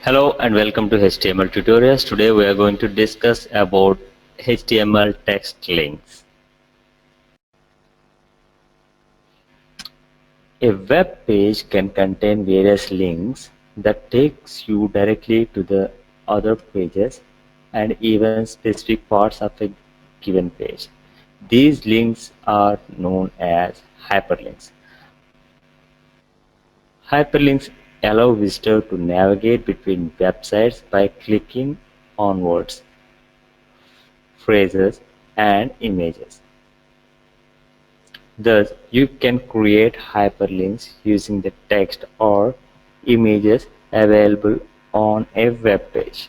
Hello and welcome to HTML tutorials. Today we are going to discuss about HTML text links. A web page can contain various links that takes you directly to the other pages and even specific parts of a given page. These links are known as hyperlinks. Hyperlinks allow visitors to navigate between websites by clicking on words, phrases, and images. Thus, you can create hyperlinks using the text or images available on a web page.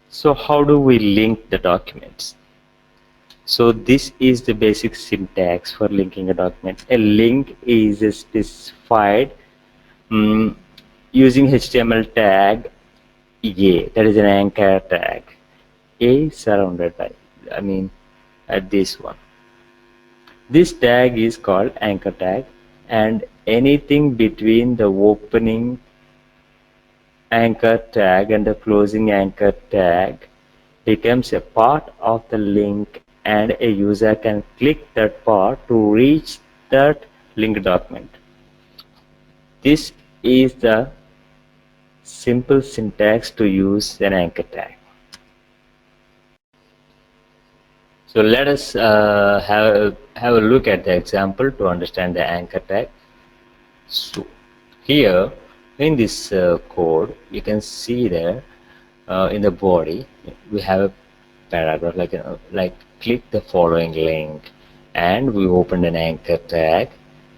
So how do we link the documents? So this is the basic syntax for linking a document. A link is specified using HTML tag A, that is an anchor tag. A surrounded by, this one. This tag is called anchor tag, and anything between the opening anchor tag and the closing anchor tag becomes a part of the link, and a user can click that part to reach that linked document. This is the simple syntax to use an anchor tag. So let us have a look at the example to understand the anchor tag. So here in this code, you can see there in the body we have a paragraph like click the following link, and we opened an anchor tag,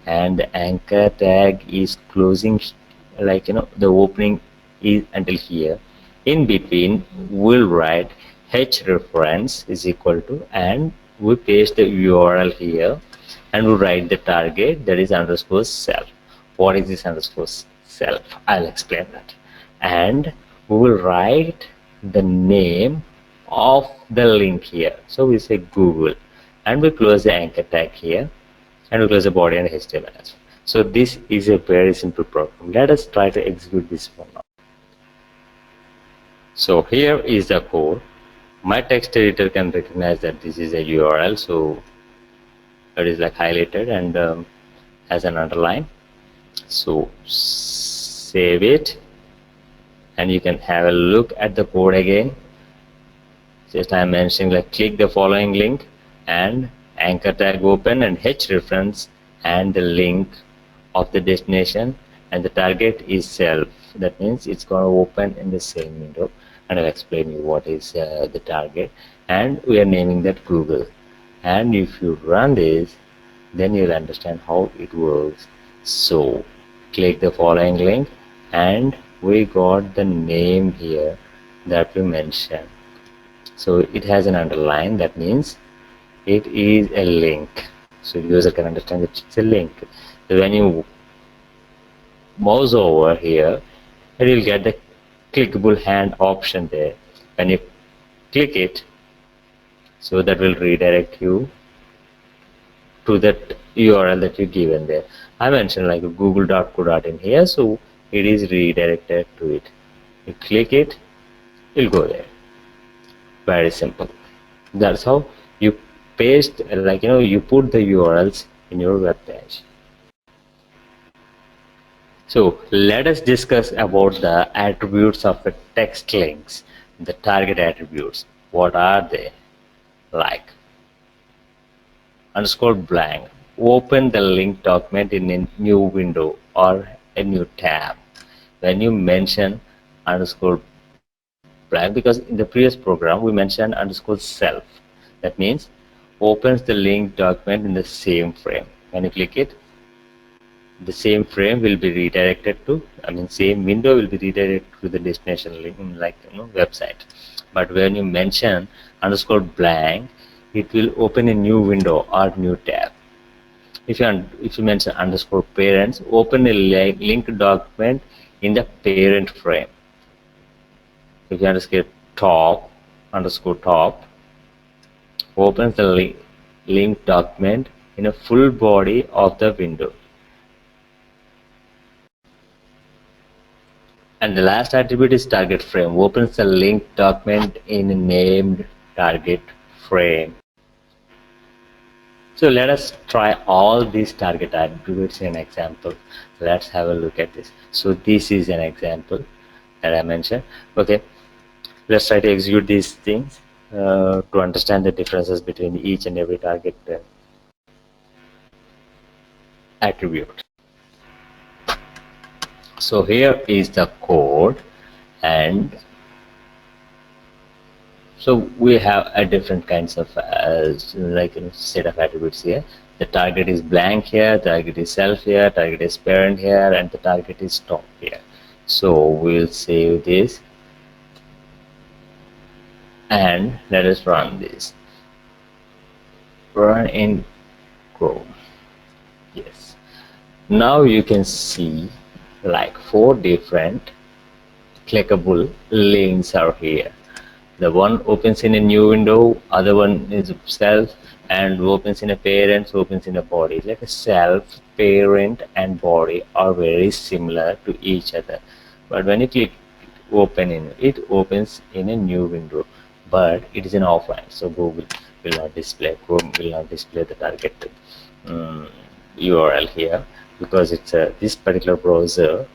and the anchor tag is closing, the opening is until here. In between we'll write h reference is equal to, and we paste the URL here, and we write the target, that is underscore self. What is this underscore self? I'll explain that. And we will write the name of the link here. So we say Google, and we close the anchor tag here, and we close the body and HTML as well. So this is a very simple program. Let us try to execute this one now. So here is the code. My text editor can recognize that this is a URL, so it is like highlighted and has an underline. So save it, and you can have a look at the code again. Just I am mentioning like click the following link, and anchor tag open, and h reference, and the link of the destination, and the target is self. That means it's going to open in the same window, and I'll explain you what is the target, and we are naming that Google. And if you run this, then you'll understand how it works. So click the following link, and we got the name here that we mentioned. So it has an underline, that means it is a link, so user can understand that it's a link. So when you mouse over here, you will get the clickable hand option there. When you click it, so that will redirect you to that URL that you given there. I mentioned like google.co.in here, so it is redirected to it. You click it, you'll go there. Very simple. That's how you paste, you put the URLs in your web page. So let us discuss about the attributes of a text links, the target attributes. What are they? Like underscore blank, open the link document in a new window or a new tab. When you mention underscore blank, because in the previous program we mentioned underscore self, that means opens the link document in the same frame. When you click it, the same frame will be redirected to, same window will be redirected to the destination link, website. But when you mention underscore blank, it will open a new window or new tab. If you mention underscore parents, open a link document in the parent frame. If you underscore top, opens the link document in a full body of the window. And the last attribute is target frame. Opens the linked document in a named target frame. So let us try all these target attributes in an example. Let's have a look at this. So this is an example that I mentioned. Okay, let's try to execute these things to understand the differences between each and every target attribute. So here is the code, and so we have a different kinds of set of attributes here. The target is blank here, target is self here, target is parent here, and the target is top here. So we'll save this and let us run this. Run in Chrome. Yes. Now you can see like 4 different clickable links are here. The one opens in a new window, other one is self, and opens in a parent, opens in a body. Like a self, parent, and body are very similar to each other. But when you click open in, it opens in a new window, but it is an offline. So Google will not display, Chrome will not display the target URL here, because it's this particular browser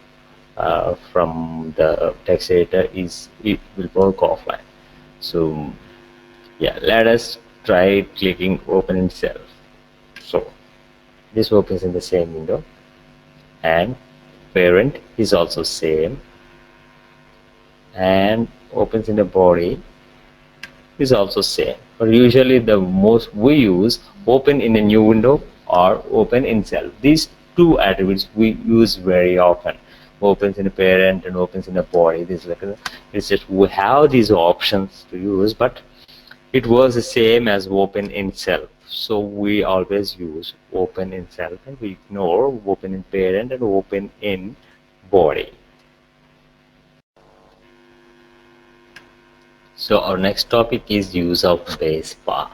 from the text editor it will work offline. So yeah, let us try clicking open itself. So this opens in the same window, and parent is also same, and opens in the body is also same. But usually the most we use open in a new window or open in self. These two attributes we use very often. Opens in a parent and opens in a body. This like it's just we have these options to use, but it was the same as open in self. So we always use open in self, and we ignore open in parent and open in body. So our next topic is use of base path.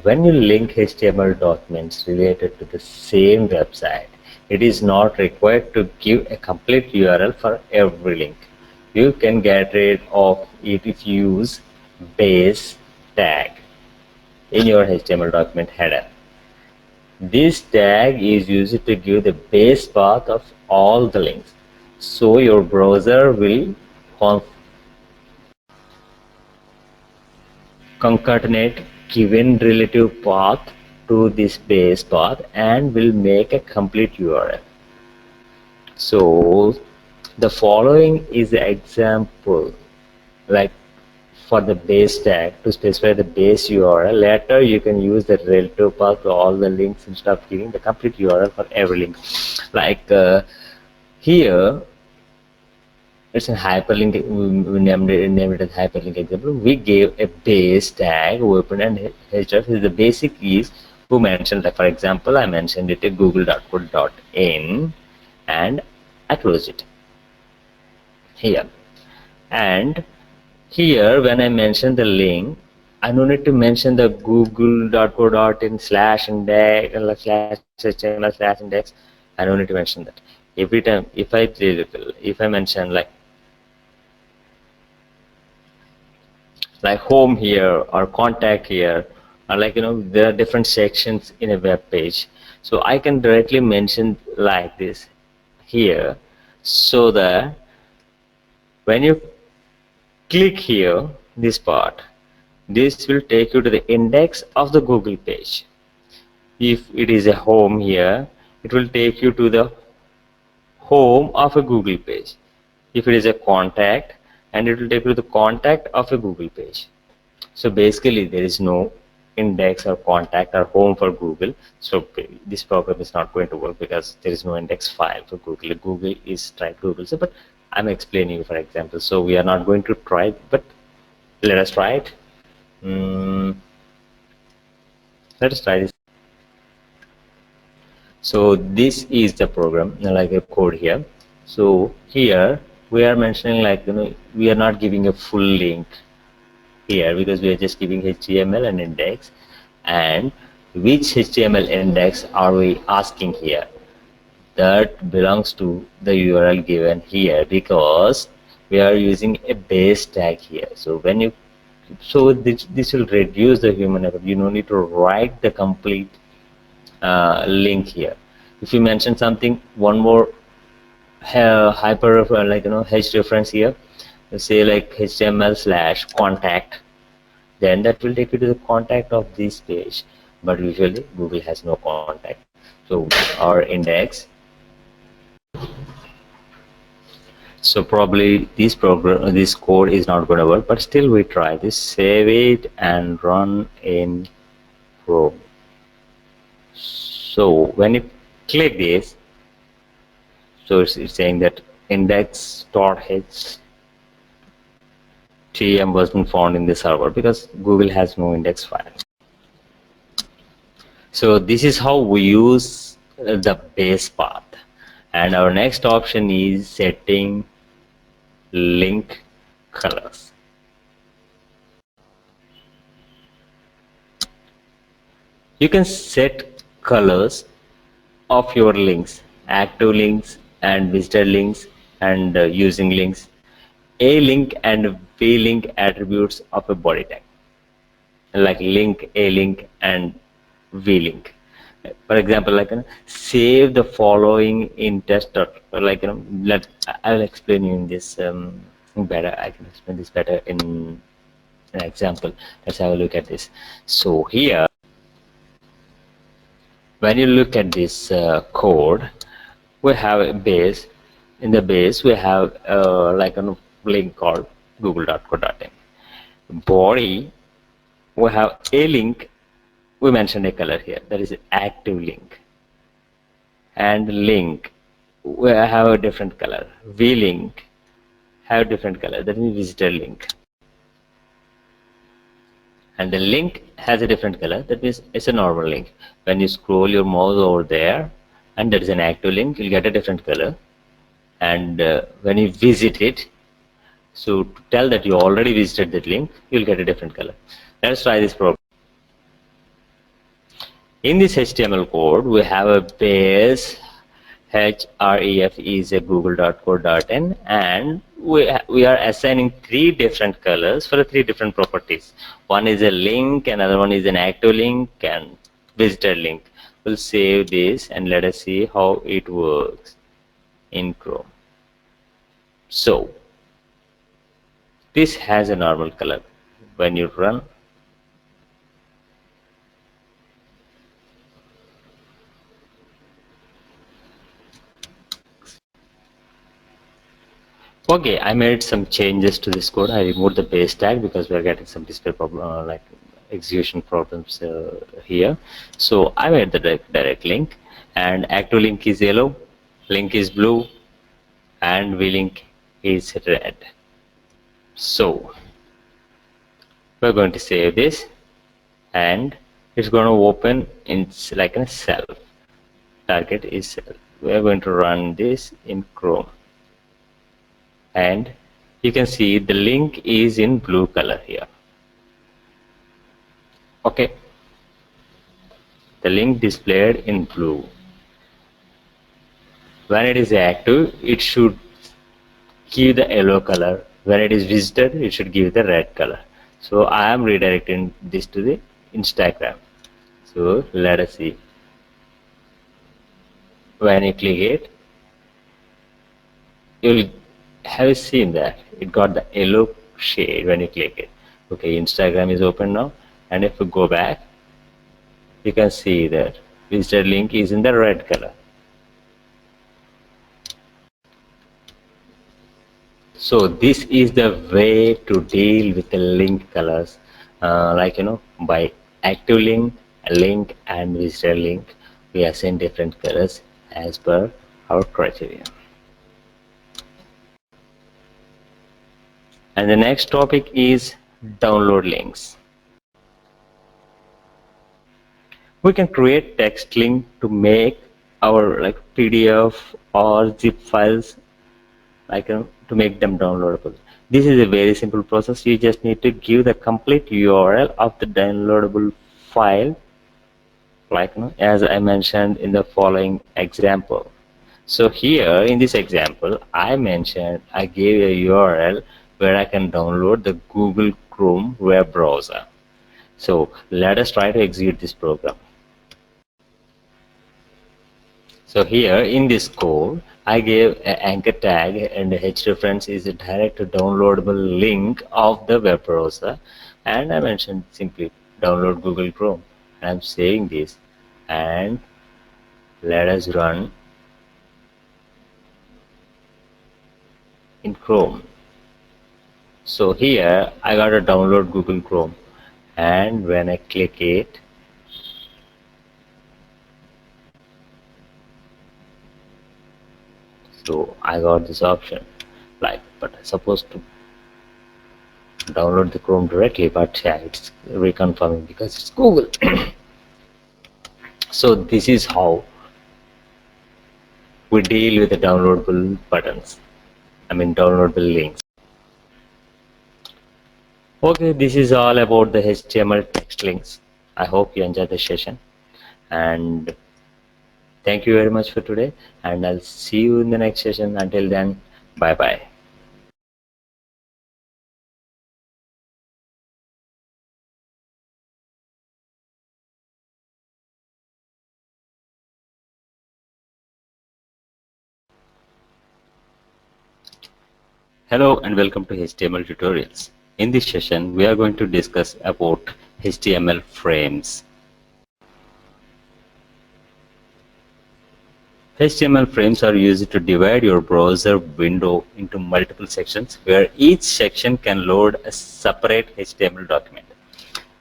When you link HTML documents related to the same website, it is not required to give a complete URL for every link. You can get rid of it if you use base tag in your HTML document header. This tag is used to give the base path of all the links. So your browser will concatenate given relative path to this base path and will make a complete URL. So the following is the example, like for the base tag to specify the base URL. Later you can use the relative path to all the links instead of giving the complete URL for every link. Like here it's a hyperlink. We named it as hyperlink example. We gave a base tag open and href is the basic keys who mentioned, like for example I mentioned it at google.co.in and I closed it here. And here when I mention the link, I don't need to mention the google.co.in /index /html/index. I don't need to mention that. Every time if I mention like home here or contact here, or there are different sections in a web page, so I can directly mention like this here, so that when you click here this part, this will take you to the index of the Google page. If it is a home here, it will take you to the home of a Google page. If it is a contact, and it will take you to the contact of a Google page. So basically there is no index or contact or home for Google. So this program is not going to work because there is no index file for Google. Google is tried Google. So but I'm explaining you for example. So we are not going to try, but let us try it. Let us try this. So this is the program, like a code here. So here we are mentioning we are not giving a full link here because we are just giving HTML and index. And which HTML index are we asking here? that belongs to the URL given here, because we are using a base tag here. So when you this will reduce the human error. You don't need to write the complete link here. If you mention something, one more hyper h reference here, say like HTML/contact, then that will take you to the contact of this page. But usually Google has no contact, so our index. So probably this code is not going to work, but still we try this. Save it and run in Chrome. So when you click this, so it's saying that index.htm wasn't found in the server because Google has no index file. So this is how we use the base path. And our next option is setting link colors. You can set colors of your links, active links and visitor links, and using links, a link and v link attributes of a body tag, like link, a link and v link. For example, like save the following in test, or like I'll explain you in this better. I can explain this better in an example. Let's have a look at this. So here, when you look at this code, we have a base. In the base, we have like a link called google.co.in. Body, we have a link. We mentioned a color here, that is an active link. And link, we have a different color. V link have different color, that is visitor link. And the link has a different color, that means it's a normal link. When you scroll your mouse over there and there is an active link, you'll get a different color. And when you visit it, so to tell that you already visited that link, you'll get a different color. Let's try this program. In this HTML code, we have a base href is a google.co.in, and we are assigning 3 different colors for the 3 different properties. One is a link, another one is an active link, and visitor link. We'll save this and let us see how it works in Chrome. So this has a normal color. When you run, okay, I made some changes to this code. I removed the base tag because we are getting some display problem, like execution problems here. So I made the direct link, and active link is yellow, link is blue, and v-link is red. So we're going to save this, and it's going to open in like a cell. Target is cell. We're going to run this in Chrome, and you can see the link is in blue color here. Okay, the link displayed in blue. When it is active, it should give the yellow color. When it is visited, it should give the red color. So I am redirecting this to the Instagram. So let us see. When you click it, you'll have seen that it got the yellow shade when you click it. Okay, Instagram is open now, and if we go back, you can see that visitor link is in the red color. So this is the way to deal with the link colors, by active link and visitor link, we assign different colors as per our criteria. And the next topic is download links. We can create text link to make our PDF or zip files, to make them downloadable. This is a very simple process. You just need to give the complete URL of the downloadable file, as I mentioned in the following example. So here in this example, I gave a URL where I can download the Google Chrome web browser. So let us try to execute this program. So here in this code, I gave an anchor tag and the hrefs is a direct downloadable link of the web browser, and I mentioned simply download Google Chrome. I'm saying this, and let us run in Chrome. So here I got to download Google Chrome, and when I click it, so I got this option, like, but I'm supposed to download the Chrome directly, but yeah, it's reconfirming because it's Google. So this is how we deal with the downloadable buttons, I mean downloadable links. Okay, this is all about the HTML text links. I hope you enjoyed the session, and thank you very much for today, and I'll see you in the next session. Until then, bye bye. Hello and welcome to HTML tutorials. In this session, we are going to discuss about HTML frames. HTML frames are used to divide your browser window into multiple sections where each section can load a separate HTML document.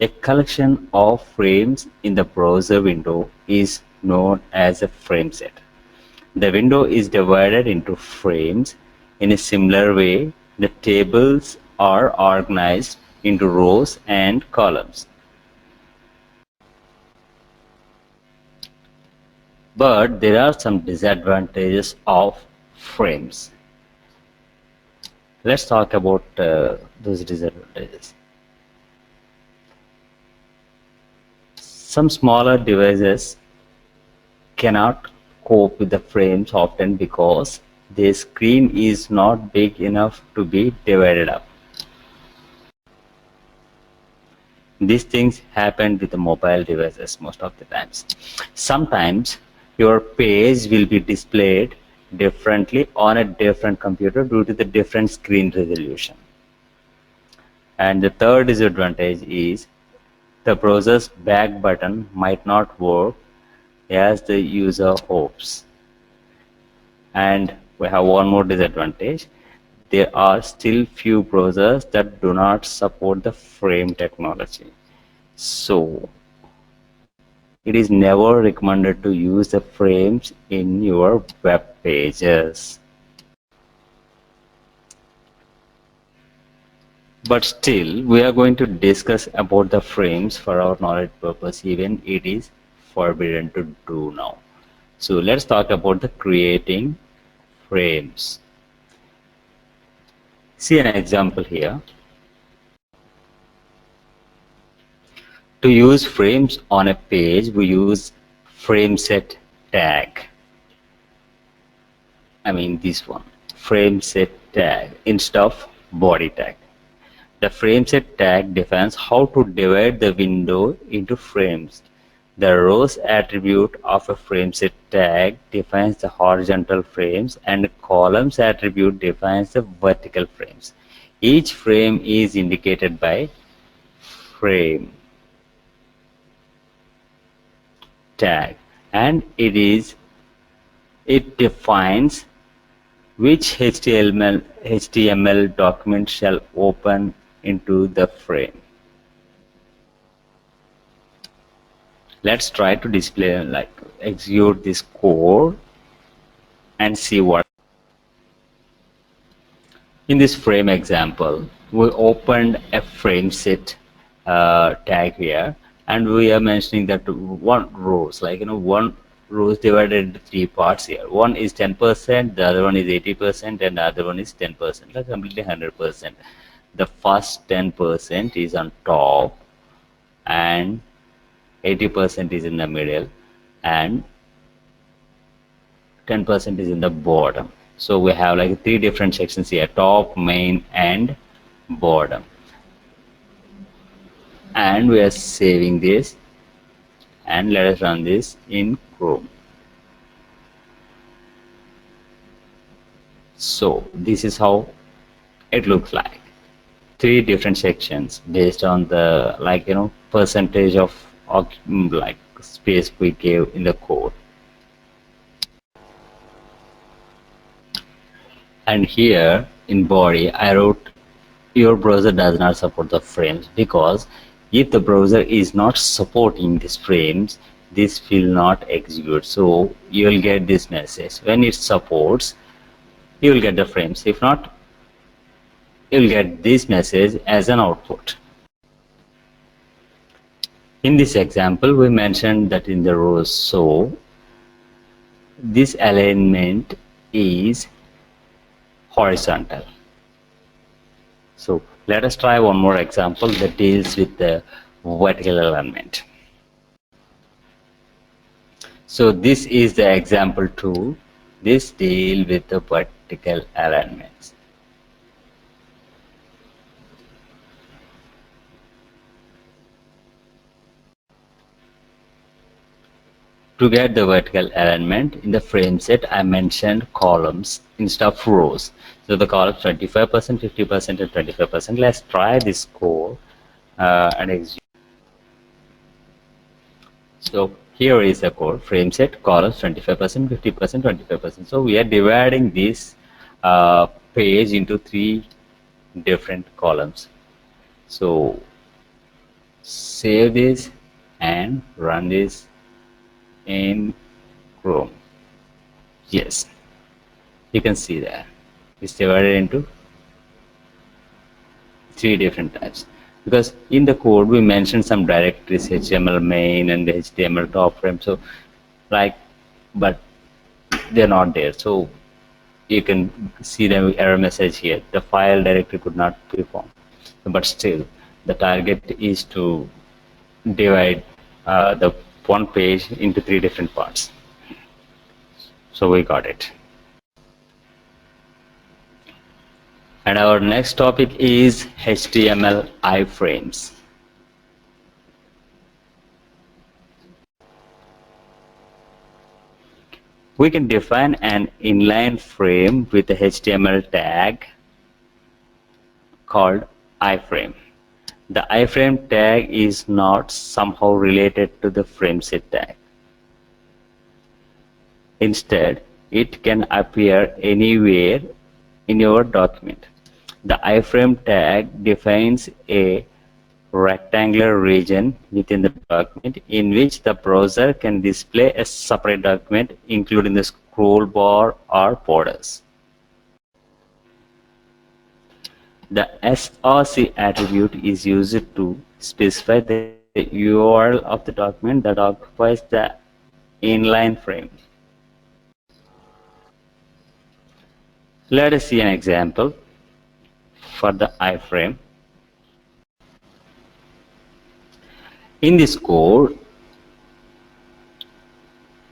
A collection of frames in the browser window is known as a frame set. The window is divided into frames. In a similar way, the tables are organized into rows and columns. But there are some disadvantages of frames. Let's talk about those disadvantages. Some smaller devices cannot cope with the frames often because their screen is not big enough to be divided up. These things happen with the mobile devices most of the times. Sometimes your page will be displayed differently on a different computer due to the different screen resolution. And the third disadvantage is the browser's back button might not work as the user hopes. And we have one more disadvantage. There are still few browsers that do not support the frame technology. So it is never recommended to use the frames in your web pages. But still, we are going to discuss about the frames for our knowledge purpose, even it is forbidden to do now. So let's talk about the creating frames. See an example here. To use frames on a page, we use frame set tag. I mean this one, frame set tag instead of body tag. The frame set tag defines how to divide the window into frames. The rows attribute of a frame set tag defines the horizontal frames, and the columns attribute defines the vertical frames. Each frame is indicated by frame tag, and it defines which HTML document shall open into the frame. Let's try to display, like, execute this code and see what. In this frame example, we opened a frame set tag here, and we are mentioning that one rows, like, one row is divided into three parts here. One is 10%, the other one is 80%, and the other one is 10%, like completely 100%. The first 10% is on top, and 80% is in the middle, and 10% is in the bottom. So we have like three different sections here: top, main, and bottom. And we are saving this, and let us run this in Chrome. So this is how it looks like. Three different sections based on the percentage of like space we gave in the code. And here in body I wrote your browser does not support the frames, because if the browser is not supporting these frames, this will not execute. So you will get this message. When it supports, you will get the frames. If not, you will get this message as an output. In this example, we mentioned that in the rows, so this alignment is horizontal. So let us try one more example that deals with the vertical alignment. So this is the example 2. This deal with the vertical alignments. To get the vertical alignment in the frame set, I mentioned columns instead of rows. So the columns 25%, 50%, and 25%. Let's try this code and execute. So here is the code: frame set, columns 25%, 50%, 25%. So we are dividing this page into three different columns. So save this and run this in Chrome. Yes, you can see that it's divided into three different types, because in the code we mentioned some directories: HTML main and HTML top frame. So but they're not there. So you can see the error message here: the file directory could not be found. But still, the target is to divide the one page into three different parts. So we got it. And our next topic is HTML iframes. We can define an inline frame with a HTML tag called iframe. The iframe tag is not somehow related to the frameset tag. Instead, it can appear anywhere in your document. The iframe tag defines a rectangular region within the document in which the browser can display a separate document, including the scroll bar or borders. The src attribute is used to specify the URL of the document that occupies the inline frame. Let us see an example for the iframe. In this code,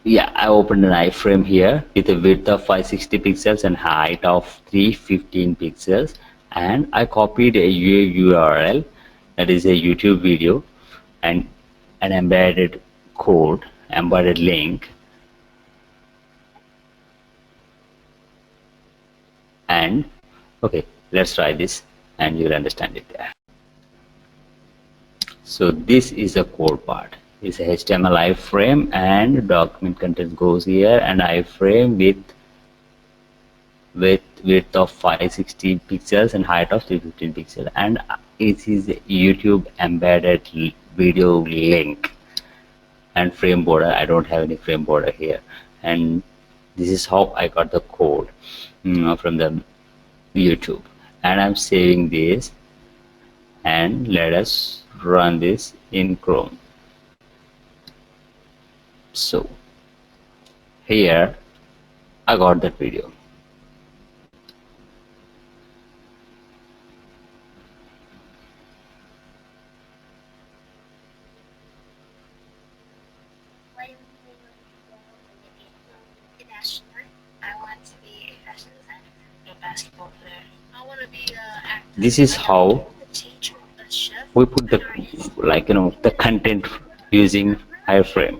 I opened an iframe here with a width of 560 pixels and height of 315 pixels, and I copied a URL, that is a YouTube video, and an embedded code, embedded link, and okay, let's try this and you'll understand it there. So this is a code part. It's a HTML iframe, and document content goes here, and iframe with width of 560 pixels and height of 315 pixels, and it is a YouTube embedded video link. And frame border, I don't have any frame border here. And this is how I got the code from the YouTube, and I'm saving this, and let us run this in Chrome. So here I got that video. This is how we put the the content using iframe.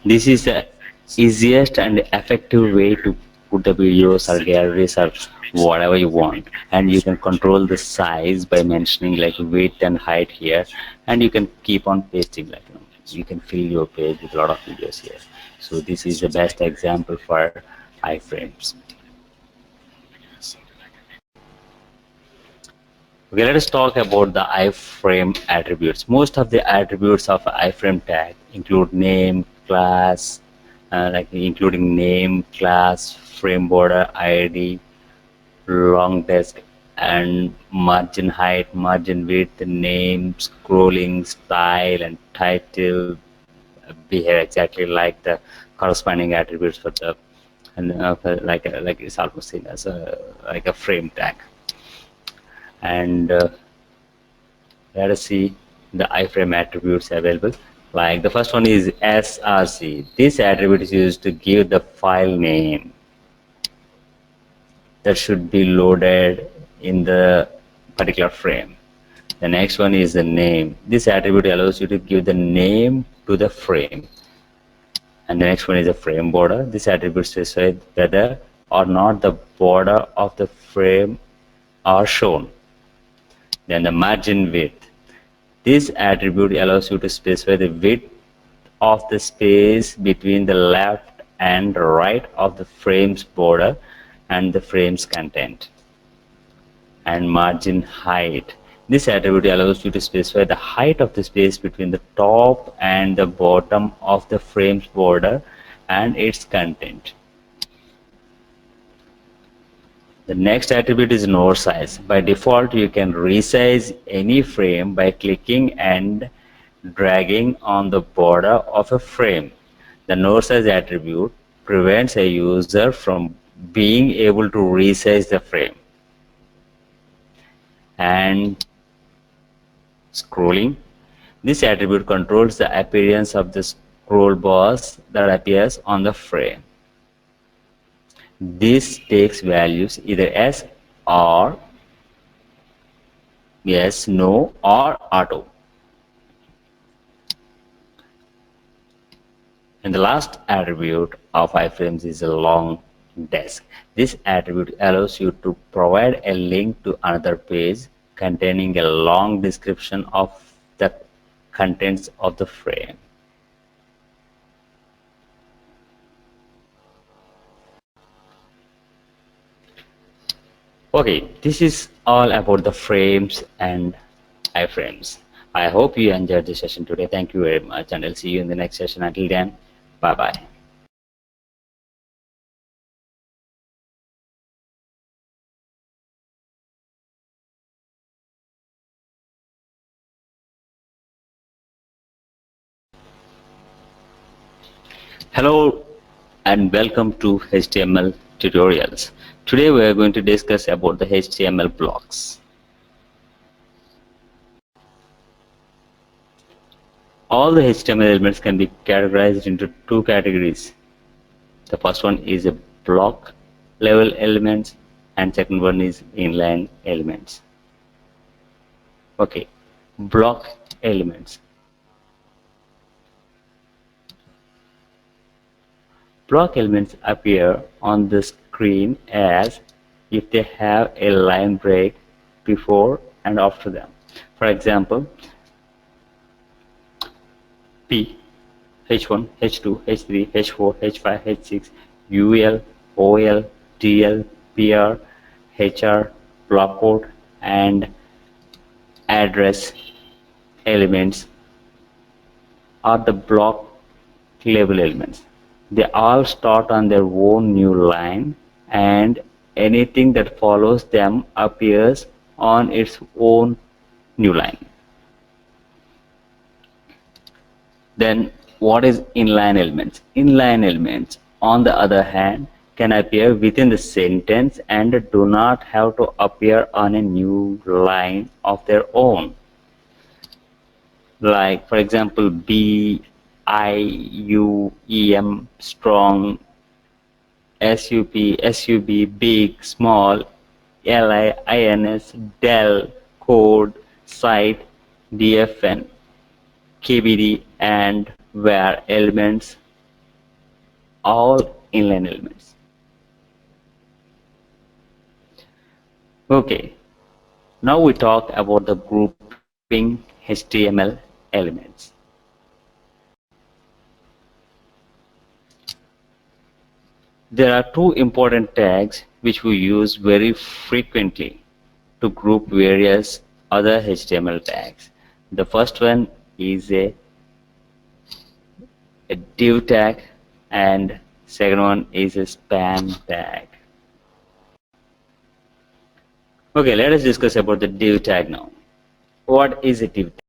This is the easiest and effective way to put the videos or galleries or whatever you want, and you can control the size by mentioning like width and height here, and you can keep on pasting you can fill your page with a lot of videos here. So this is the best example for iframes. Okay, let us talk about the iframe attributes. Most of the attributes of iframe tag include name, class, including name, class, frame border, ID, long desk, and margin height, margin width, name, scrolling, style, and title behave exactly like the corresponding attributes for the and like it's almost seen as a like a frame tag. And let us see the iframe attributes available. Like the first one is src. This attribute is used to give the file name that should be loaded in the particular frame. The next one is the name. This attribute allows you to give the name to the frame. And the next one is the frame border. This attribute specifies whether or not the border of the frame are shown. Then the margin width. This attribute allows you to specify the width of the space between the left and right of the frame's border and the frame's content. And margin height. This attribute allows you to specify the height of the space between the top and the bottom of the frame's border and its content. The next attribute is node size. By default, you can resize any frame by clicking and dragging on the border of a frame. The node size attribute prevents a user from being able to resize the frame. And scrolling. This attribute controls the appearance of the scroll bars that appears on the frame. This takes values either yes or yes, no, or auto. And the last attribute of iframes is a long desk. This attribute allows you to provide a link to another page containing a long description of the contents of the frame. Okay, this is all about the frames and iframes. I hope you enjoyed the session today. Thank you very much, and I'll see you in the next session. Until then, bye bye. Hello and welcome to HTML tutorials. Today we are going to discuss about the HTML blocks. All the HTML elements can be categorized into two categories. The first one is a block level elements and second one is inline elements. Okay, block elements. Block elements appear on the screen as if they have a line break before and after them. For example, P, H1, H2, H3, H4, H5, H6, UL, OL, TL, PR, HR, block code, and address elements are the block label elements. They all start on their own new line, and anything that follows them appears on its own new line. Then what is inline elements? Inline elements, on the other hand, can appear within the sentence and do not have to appear on a new line of their own. Like for example, B, I, U, E, M, strong, SUP, SUB, big, small, LI, INS, del, code, site, DFN, KBD, and where elements, all inline elements. Okay, now we talk about the grouping HTML elements. There are two important tags which we use very frequently to group various other HTML tags. The first one is a div tag, and second one is a span tag. Okay, let us discuss about the div tag now. What is a div tag?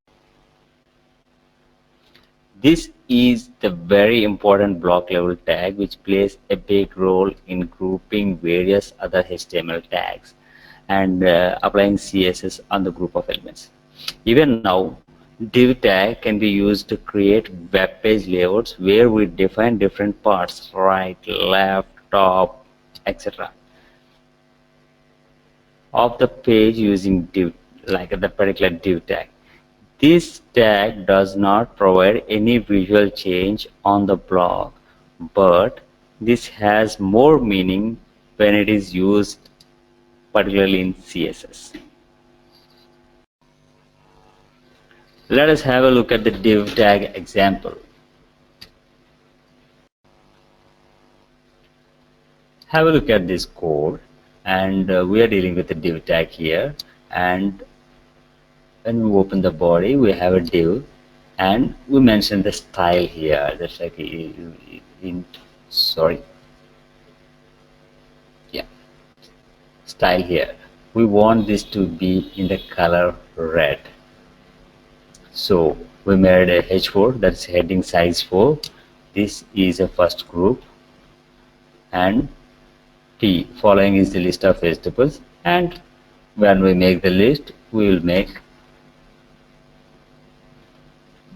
This is the very important block level tag which plays a big role in grouping various other HTML tags and applying CSS on the group of elements. Even now, div tag can be used to create web page layouts where we define different parts, right, left, top, etc. of the page using div, like the particular div tag. This tag does not provide any visual change on the block, but this has more meaning when it is used particularly in CSS. Let us have a look at the div tag example. Have a look at this code, and we are dealing with the div tag here, and when we open the body we have a div, and we mention the style here. That's like sorry, yeah, style here. We want this to be in the color red, so we made a h4, that's heading size 4. This is a first group, and T following is the list of vegetables, and when we make the list we will make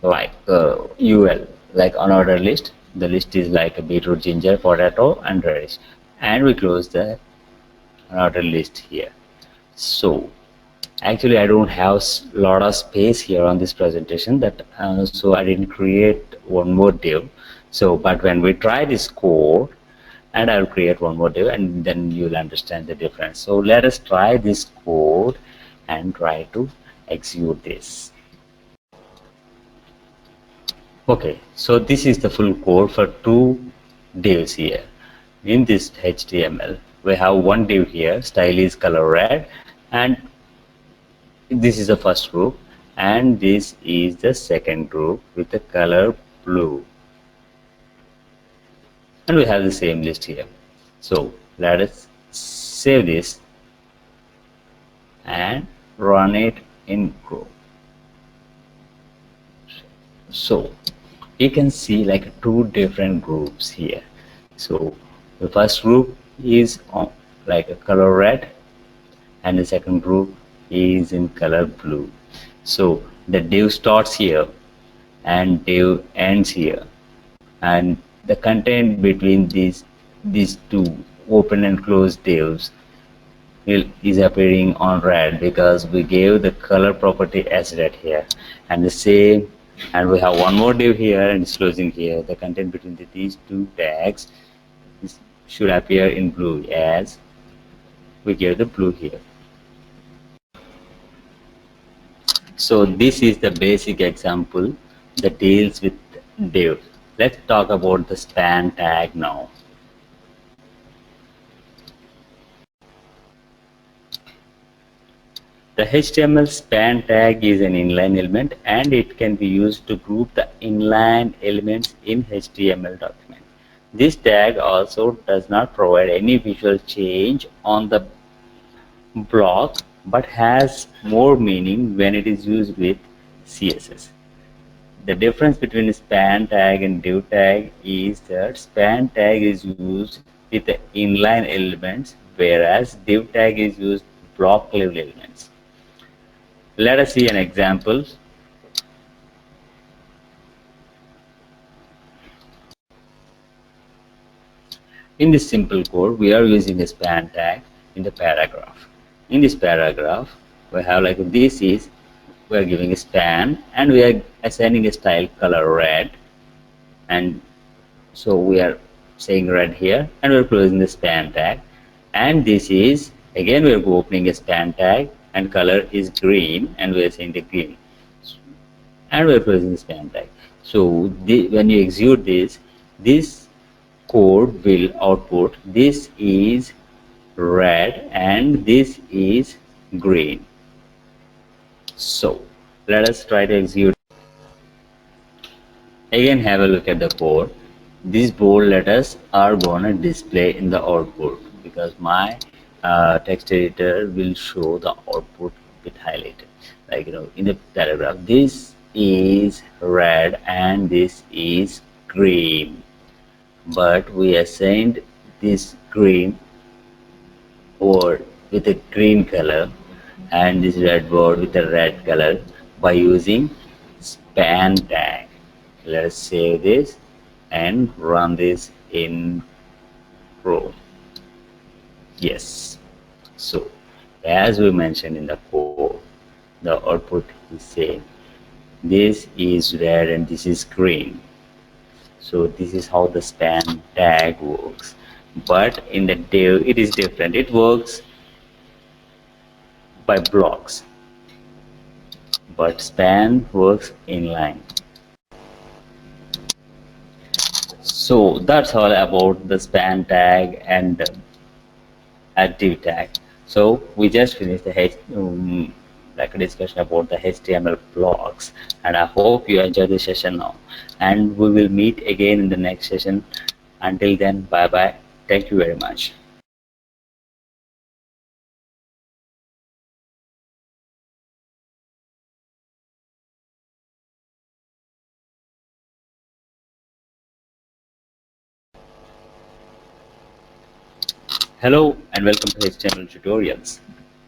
like UL, like unordered list. The list is like a beetroot, ginger, potato, and radish, and we close the unordered list here. So actually I don't have lot of space here on this presentation, that so I didn't create one more div. So but when we try this code, and I'll create one more div, and then you'll understand the difference. So let us try this code and try to execute this. Okay, so this is the full code for two divs here. In this HTML, we have one div here, style is color red, and this is the first group, and this is the second group with the color blue. And we have the same list here. So let us save this and run it in Chrome. So you can see like two different groups here. So the first group is on like a color red, and the second group is in color blue. So the div starts here and div ends here, and the content between these two open and closed divs is appearing on red because we gave the color property as red here, and the same, and we have one more div here and it's closing here. The content between these two tags should appear in blue as we gave the blue here. So this is the basic example that deals with div. Let's talk about the span tag now. The HTML span tag is an inline element, and it can be used to group the inline elements in HTML document. This tag also does not provide any visual change on the block, but has more meaning when it is used with CSS. The difference between span tag and div tag is that span tag is used with the inline elements, whereas div tag is used with block level elements. Let us see an example. In this simple code, we are using a span tag in the paragraph. In this paragraph, we have like this is, we are giving a span and we are assigning a style color red, and so we are saying red here and we're closing the span tag. And this is again we're opening a span tag and color is green and we're saying the green, and we're closing the span tag. So when you execute this code will output this is red and this is green. So let us try to execute. Again, have a look at the code. These bold letters are gonna display in the output because my text editor will show the output bit highlighted, like in the paragraph. This is red and this is green, but we assigned this green word with a green color and this red word with a red color by using span tag. Let's save this and run this in Chrome. Yes. So as we mentioned in the code, the output is saying this is red and this is green. So this is how the span tag works. But in the div, it is different. It works by blocks, but span works inline. So that's all about the span tag and div tag. So we just finished the like a discussion about the HTML blocks, and I hope you enjoy the session now. And we will meet again in the next session. Until then, bye bye. Thank you very much. Hello and welcome to HTML tutorials.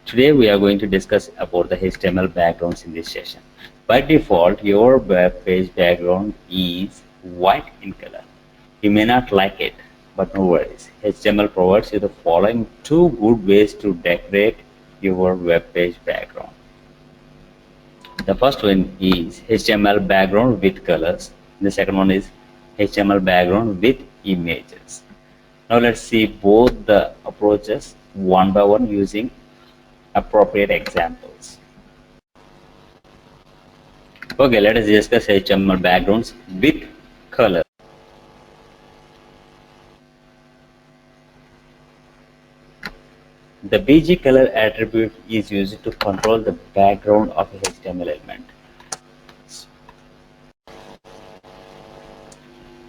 Today we are going to discuss about the HTML backgrounds in this session. By default, your web page background is white in color. You may not like it, but no worries. HTML provides you the following two good ways to decorate your web page background. The first one is HTML background with colors. The second one is HTML background with images. Now let's see both the approaches one by one using appropriate examples. Okay, let us discuss HTML backgrounds with color. The BG color attribute is used to control the background of a HTML element.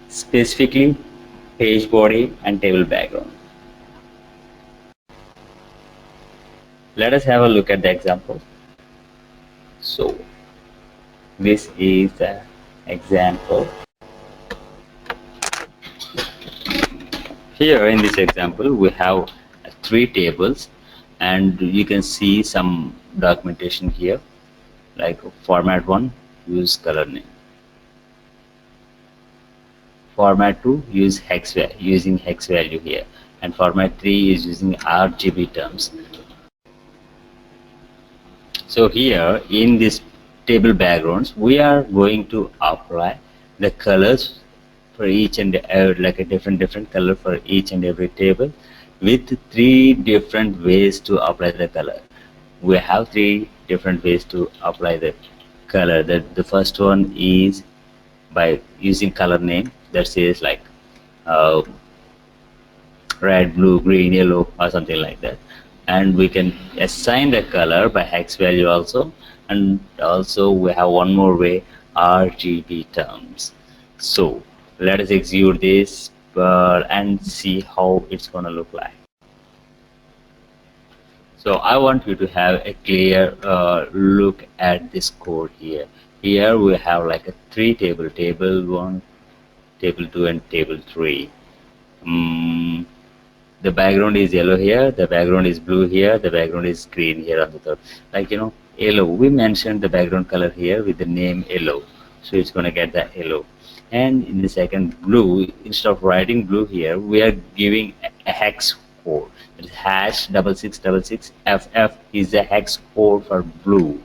Specifically, page body and table background. Let us have a look at the example. So this is the example. Here in this example we have three tables and you can see some documentation here, like format 1 use color name, format 2 use hex value, using hex value here, and format 3 is using RGB terms. So here in this table backgrounds we are going to apply the colors for each and like a different color for each and every table with three different ways to apply the color. We have three different ways to apply the color. The first one is by using color name, that says like red, blue, green, yellow or something like that, and we can assign the color by hex value also. And also we have one more way, RGB terms. So let us execute this and see how it's gonna look like. So I want you to have a clear look at this code here. Here we have like a three table 1, table 2 and table 3. The background is yellow here, the background is blue here, the background is green here on the third. Like yellow, we mentioned the background color here with the name yellow, so it's going to get the yellow. And in the second blue, instead of writing blue here, we are giving a hex code. That is hash 6666FF is a hex code for blue.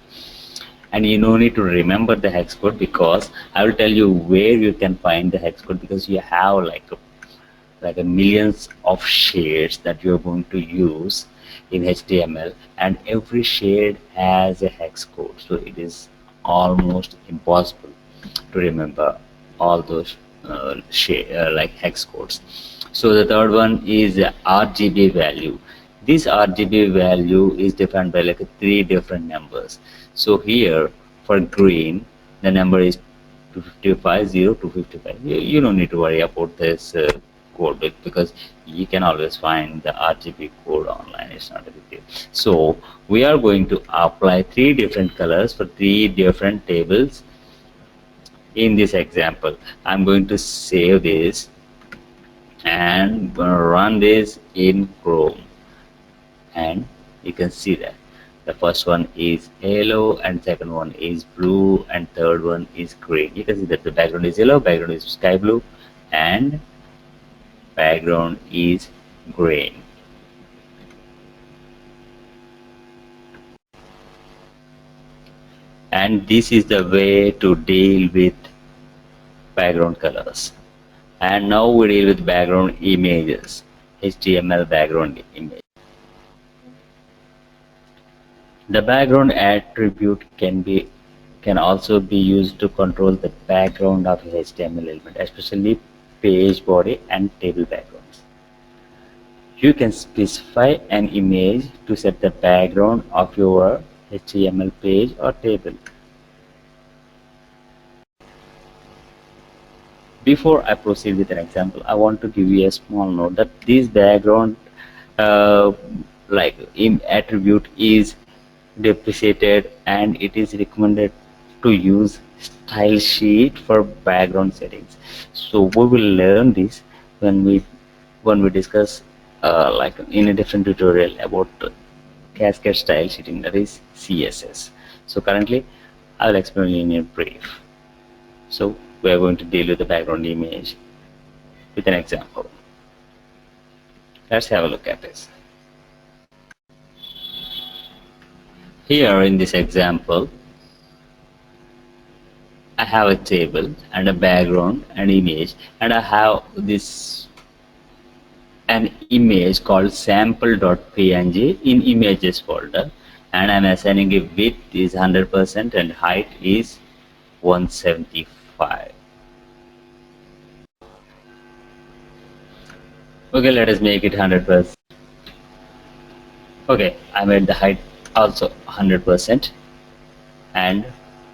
And you no need to remember the hex code, because I will tell you where you can find the hex code, because you have like a millions of shades that you're going to use in HTML, and every shade has a hex code, so it is almost impossible to remember all those like hex codes. So the third one is RGB value. This RGB value is defined by like three different numbers. So here for green, the number is 255, 0 to 55. You don't need to worry about this code, because you can always find the RGB code online. It's not a big deal. So we are going to apply three different colors for three different tables in this example. I'm going to save this and run this in Chrome, and you can see that the first one is yellow, and second one is blue, and third one is green. You can see that the background is yellow, background is sky blue, and background is green. And this is the way to deal with background colors. And now we deal with background images, HTML background image. The background attribute can also be used to control the background of HTML element, especially page body and table backgrounds. You can specify an image to set the background of your HTML page or table. Before I proceed with an example, I want to give you a small note that this background attribute is depreciated, and it is recommended to use style sheet for background settings. So we will learn this when we discuss like in a different tutorial about cascade style sheeting, that is CSS. So currently I will explain in a brief. So we are going to deal with the background image with an example. Let's have a look at this. Here in this example, I have a table and a background and image, and I have an image called sample.png in images folder, and I'm assigning a width is 100% and height is 175. Okay, let us make it 100%. Okay, I made the height also 100% and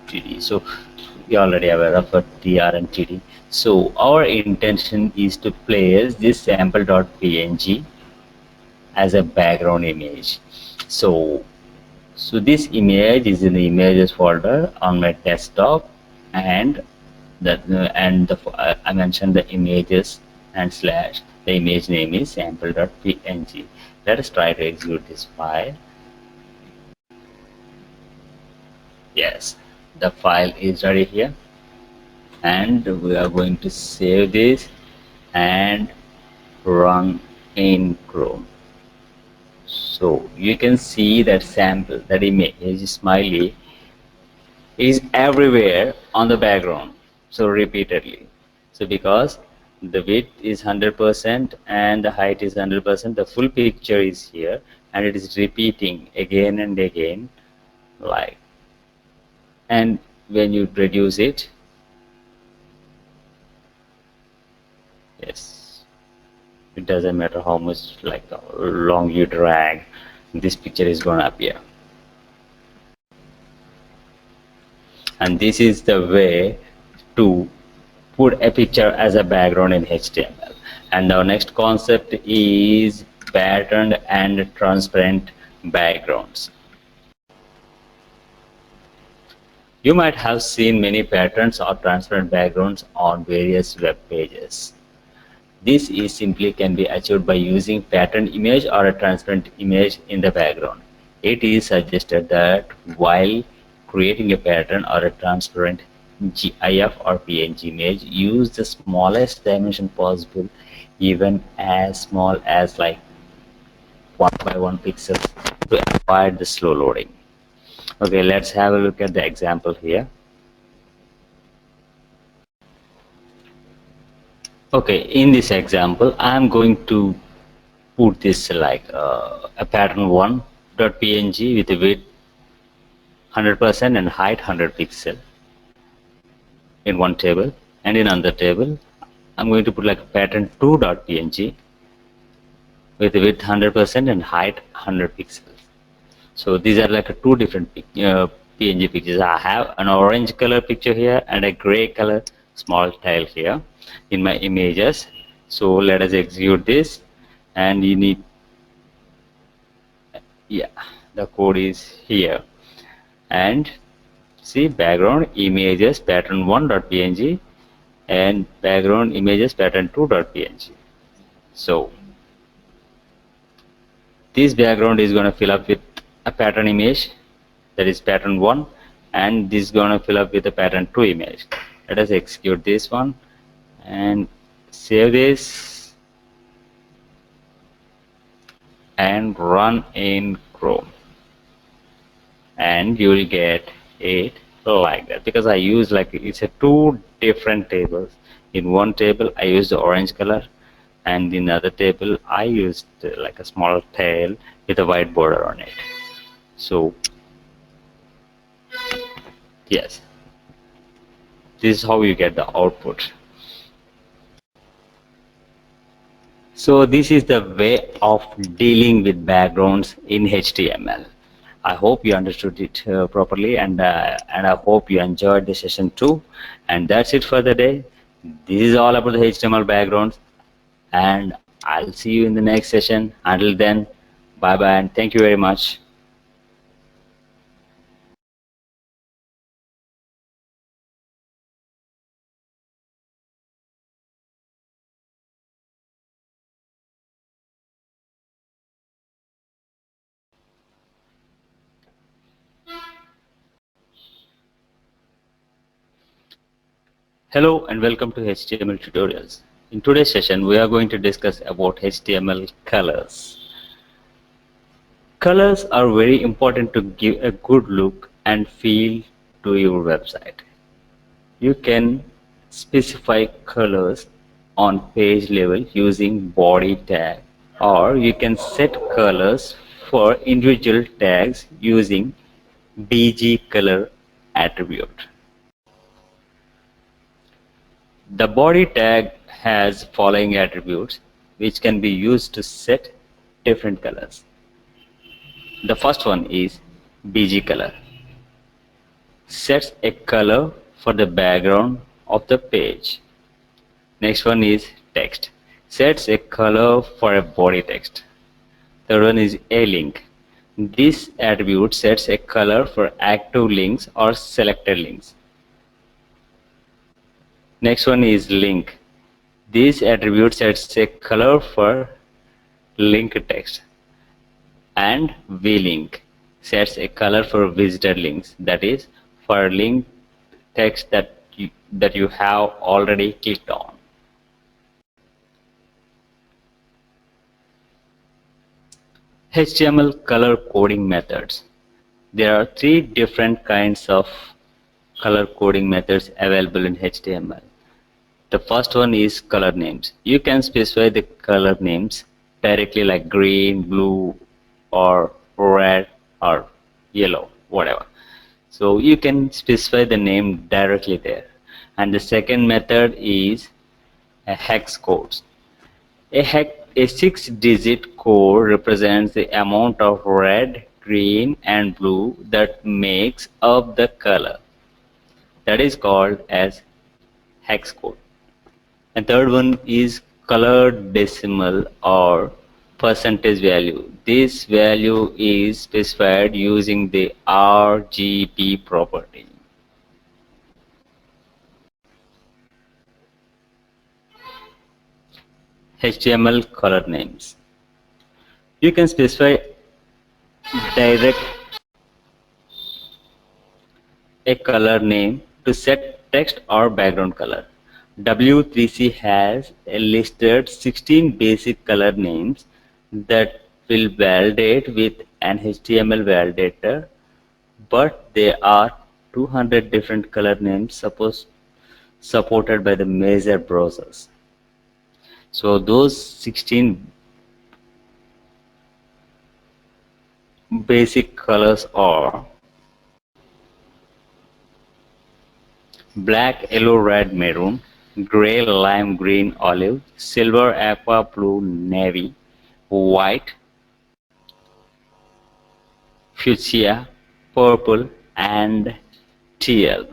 TD. So you're already aware of TR and TD. So our intention is to place this sample.png as a background image. So this image is in the images folder on my desktop, and I mentioned the images and slash. The image name is sample.png. Let us try to execute this file. Yes, the file is ready here, and we are going to save this and run in Chrome. So you can see that sample, that image smiley is everywhere on the background, so repeatedly. So because the width is 100% and the height is 100%, the full picture is here, and it is repeating again and again, like. And when you reduce it, yes, it doesn't matter how much long you drag, this picture is going to appear. And this is the way to put a picture as a background in HTML. And our next concept is patterned and transparent backgrounds. You might have seen many patterns or transparent backgrounds on various web pages. This is simply can be achieved by using pattern image or a transparent image in the background. It is suggested that while creating a pattern or a transparent GIF or PNG image, use the smallest dimension possible, even as small as like 1 by 1 pixels, to avoid the slow loading. Okay, let's have a look at the example here. Okay, in this example, I'm going to put this like a pattern1.png with a width 100% and height 100 pixel in one table, and in another table I'm going to put like a pattern2.png with a width 100% and height 100 pixels. So these are like two different PNG pictures. I have an orange color picture here and a gray color small tile here in my images. So let us execute this, and you need, yeah, the code is here. And see, background images pattern1.png and background images pattern2.png. So this background is going to fill up with a pattern image, that is pattern 1, and this is going to fill up with a pattern 2 image. Let us execute this one and save this and run in Chrome, and you will get it like that, because I use like it's a two different tables. In one table I used the orange color, and in the other table I used like a small tail with a white border on it. So yes, this is how you get the output. So this is the way of dealing with backgrounds in HTML. I hope you understood it properly, and I hope you enjoyed the session too. And that's it for the day. This is all about the HTML backgrounds, and I'll see you in the next session. Until then, bye bye, and thank you very much. Hello and welcome to HTML tutorials. In today's session, we are going to discuss about HTML colors. Colors are very important to give a good look and feel to your website. You can specify colors on page level using body tag, or you can set colors for individual tags using BG color attribute. The body tag has following attributes which can be used to set different colors. The first one is BG color. Sets a color for the background of the page. Next one is text. Sets a color for a body text. Third one is a link. This attribute sets a color for active links or selected links. Next one is link. This attribute sets a color for link text. And vlink sets a color for visited links, that is for link text that you have already clicked on. HTML color coding methods. There are three different kinds of color coding methods available in HTML. The first one is color names. You can specify the color names directly, like green, blue, or red, or yellow, whatever. So you can specify the name directly there. And the second method is a hex codes. A 6-digit code represents the amount of red, green, and blue that makes up the color. That is called as hex code. And third one is color decimal or percentage value. This value is specified using the RGB property. HTML color names. You can specify direct a color name to set text or background color. W3C has listed 16 basic color names that will validate with an HTML validator, but there are 200 different color names supported by the major browsers. So those 16 basic colors are black, yellow, red, maroon, gray, lime green, olive, silver, aqua, blue, navy, white, fuchsia, purple, and teal.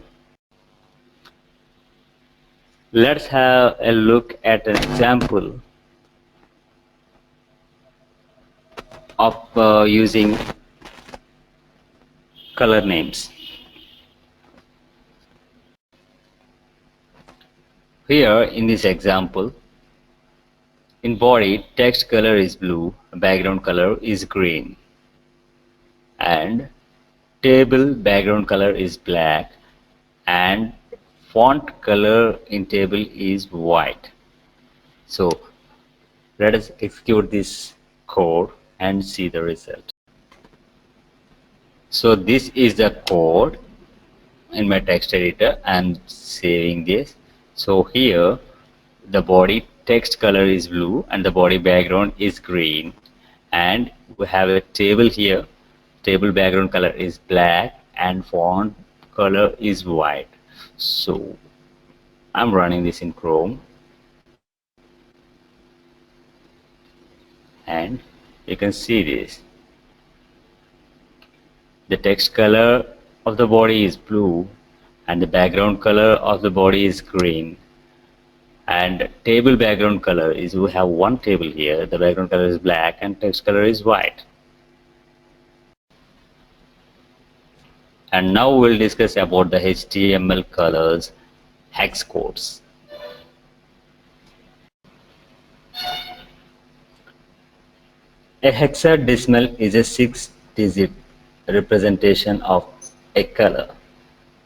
Let's have a look at an example of using color names. Here in this example, in body, text color is blue, background color is green, and table background color is black, and font color in table is white. So let us execute this code and see the result. So this is the code in my text editor. I'm saving this. So here the body text color is blue and the body background is green, and we have a table here. Table background color is black and font color is white. So I'm running this in Chrome, and you can see this. The text color of the body is blue and the background color of the body is green, and table background color is, we have one table here, the background color is black and text color is white. And now we'll discuss about the HTML colors hex codes. A hexadecimal is a 6-digit representation of a color.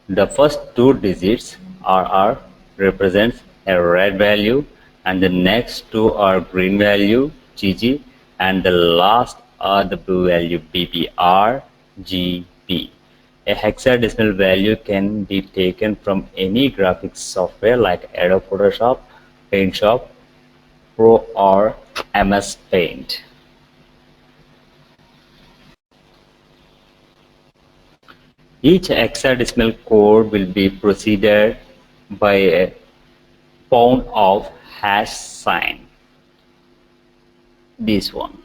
The first 2 digits RR represents a red value, and the next 2 are green value GG, and the last are the blue value BBR GB. A hexadecimal value can be taken from any graphics software like Adobe Photoshop, PaintShop Pro, or MS Paint. Each hexadecimal code will be preceded by a pound of hash sign. This one.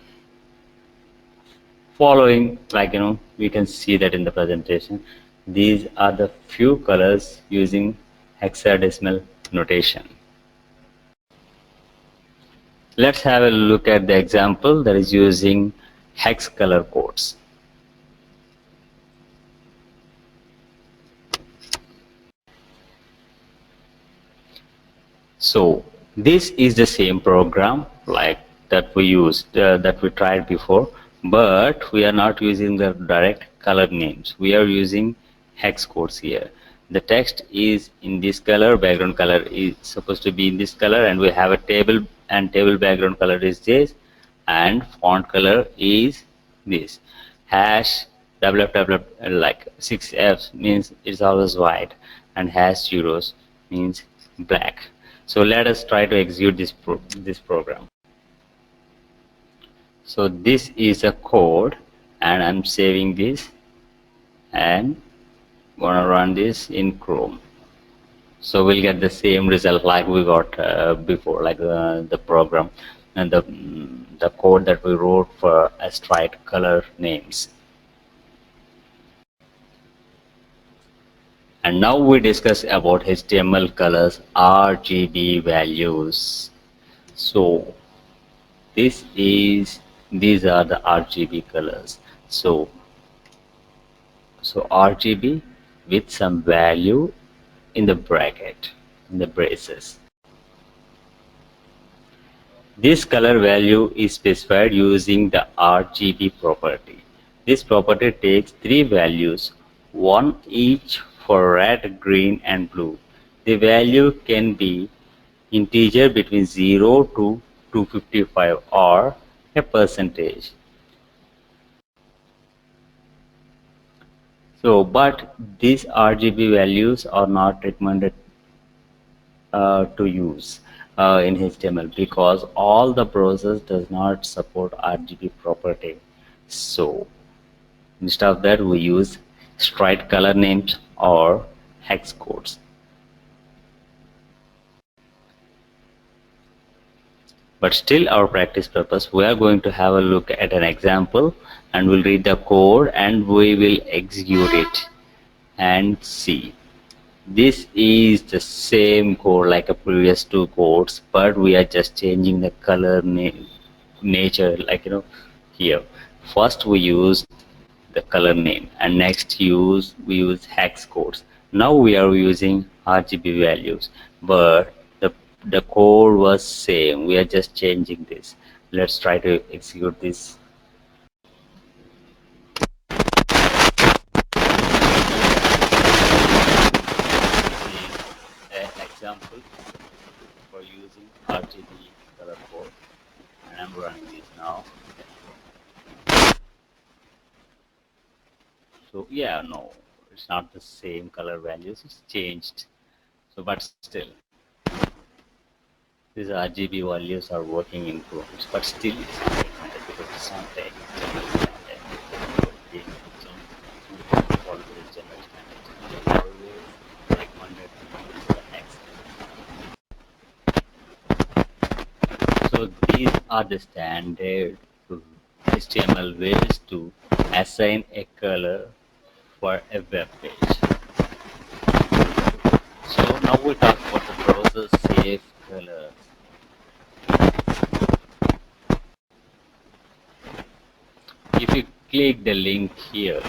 Following, we can see that in the presentation, these are the few colors using hexadecimal notation. Let's have a look at the example that is using hex color codes. So this is the same program like that we used, that we tried before, but we are not using the direct color names. We are using hex codes here. The text is in this color, background color is supposed to be in this color, and we have a table, and table background color is this, and font color is this. Hash www like 6F means it's always white, and hash zeros means black. So let us try to execute this program. So this is a code, and I'm saving this and gonna run this in Chrome. So we'll get the same result like we got before, like the program and the code that we wrote for straight color names. And now we discuss about HTML colors RGB values. So these are the RGB colors. So RGB with some value in the bracket, in the braces. This color value is specified using the RGB property. This property takes 3 values, one each for red, green, and blue. The value can be integer between 0 to 255 or a percentage. So, but these RGB values are not recommended to use in HTML because all the browsers does not support RGB property. So instead of that, we use straight color names or hex codes. But still, our practice purpose, we are going to have a look at an example and we'll read the code and we will execute it and see. This is the same code like a previous two codes, but we are just changing the color nature, like here. First we use the color name and next we use hex codes. Now we are using RGB values, but the code was same. We are just changing this. Let's try to execute this. This is an example for using RGB color code, and I'm running this now. So yeah, no, it's not the same color values, it's changed. So but still, these RGB values are working in progress, but still it's not recommended because it's not a general standard. Follow the general standard. Always recommended to use the next. So these are the standard HTML ways to assign a color for a web page. So now we talk about the browser safe colors. If you click the link here,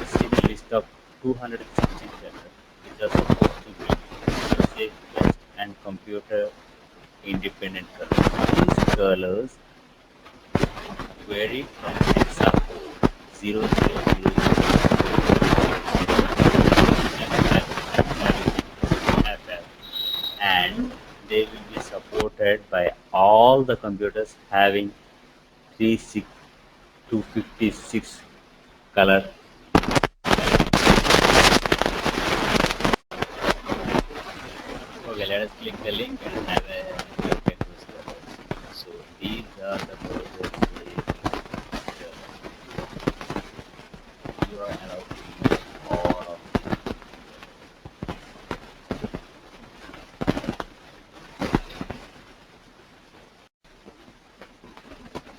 see the list of 260 colors which are supposed to be safe, best, and computer independent colors. These colors vary from hexacode 0000 and they will be supported by all the computers having 256 color. Okay, let us click the link and have a look at those colors. So these are the browsers you are allowed to use all of them.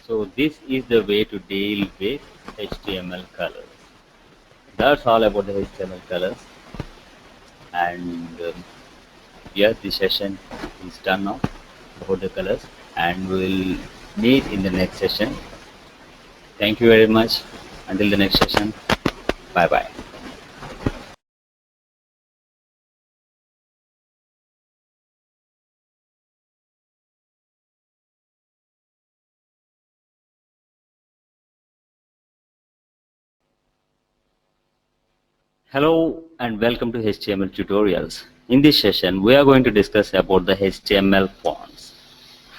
So this is the way to deal with HTML colors. That's all about the HTML colors, and yeah, this session is done now about the colors, and we'll meet in the next session. Thank you very much. Until the next session, bye bye. Hello and welcome to HTML tutorials. In this session, we are going to discuss about the HTML fonts.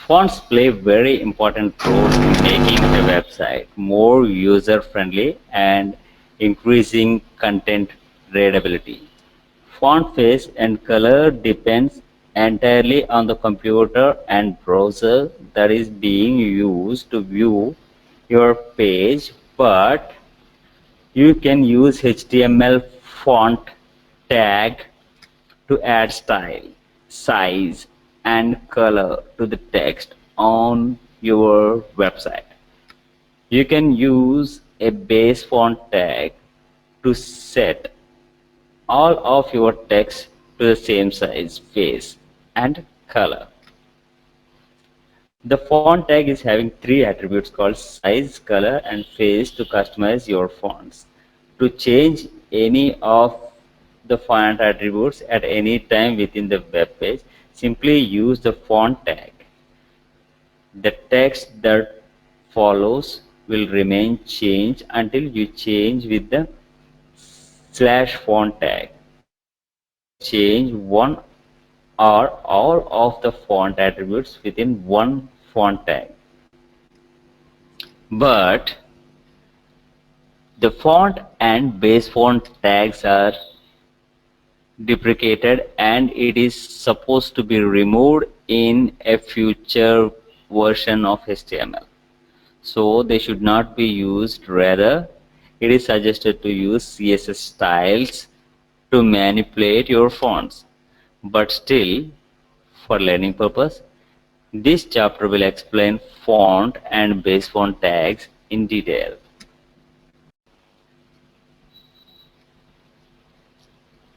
Fonts play very important role in making a website more user-friendly and increasing content readability. Font face and color depends entirely on the computer and browser that is being used to view your page, but you can use HTML font tag to add style, size, and color to the text on your website. You can use a base font tag to set all of your text to the same size, face, and color. The font tag is having three attributes called size, color, and face to customize your fonts. To change any of the font attributes at any time within the web page, simply use the font tag. The text that follows will remain changed until you change with the /font tag. Change one or all of the font attributes within one font tag. But the font and base font tags are deprecated and it is supposed to be removed in a future version of HTML. So they should not be used. Rather, it is suggested to use CSS styles to manipulate your fonts. But still, for learning purpose, this chapter will explain font and base font tags in detail.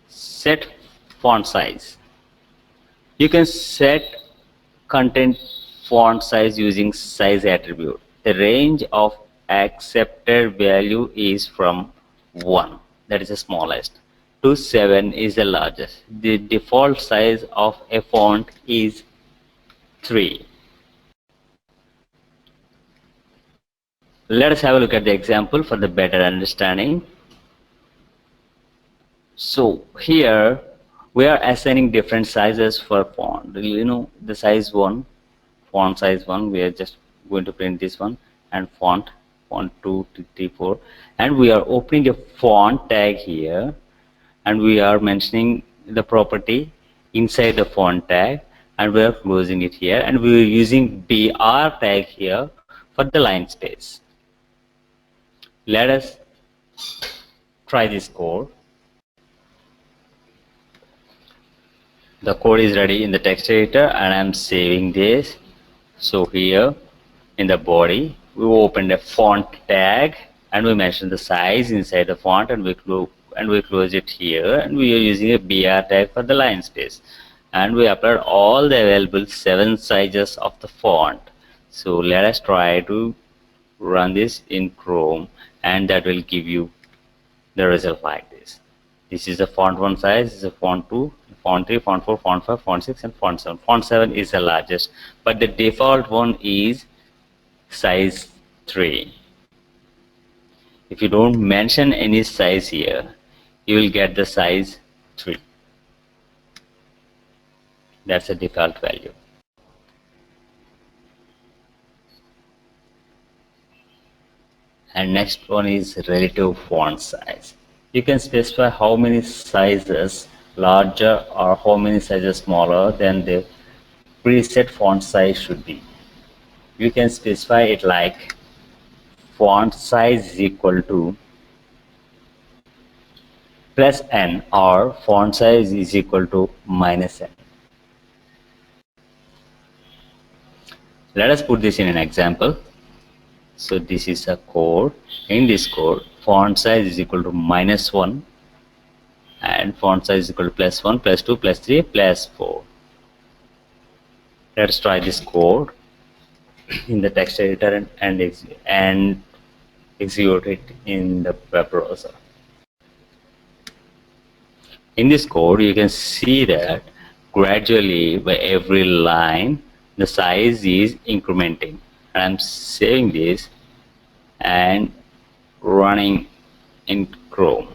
Set font size. You can set content font size using size attribute. The range of accepted value is from 1, that is the smallest, to 7 is the largest. The default size of a font is 3. Let us have a look at the example for the better understanding. So here we are assigning different sizes for font. The size 1, font size 1, we are just going to print this one, and font 2, 3, 4, and we are opening a font tag here, and we are mentioning the property inside the font tag, and we are closing it here, and we are using BR tag here for the line space. Let us try this code. The code is ready in the text editor and I'm saving this. So here in the body we opened a font tag and we mentioned the size inside the font, and we close it here, and we are using a BR tag for the line space, and we applied all the available 7 sizes of the font. So let us try to run this in Chrome, and that will give you the result like this. This is the font 1 size, this is the font 2, font 3, font 4, font 5, font 6, and font 7. Font 7 is the largest, but the default one is size 3. If you don't mention any size here, you will get the size 3. That's the default value. And next one is relative font size. You can specify how many sizes larger or how many sizes smaller than the preset font size should be. You can specify it like font size is equal to plus n or font size is equal to minus n. Let us put this in an example. So this is a code. In this code, font size is equal to -1 and font size is equal to +1, +2, +3, +4. Let's try this code in the text editor and execute it in the web browser. In this code, you can see that gradually by every line, the size is incrementing. And I'm saving this and running in Chrome.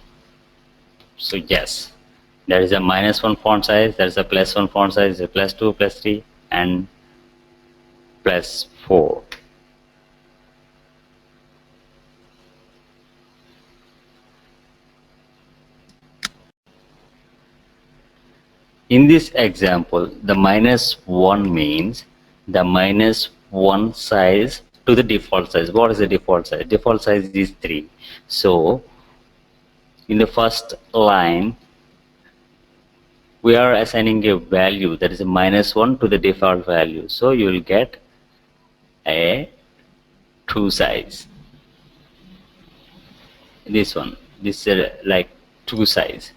So yes, there is a -1 font size, there is a +1 font size, a +2, +3, and +4. In this example, the -1 means the -1 size to the default size. What is the default size? Default size is 3. So in the first line, we are assigning a value that is a -1 to the default value. So you will get a 2 size. This one, this is like 2 size,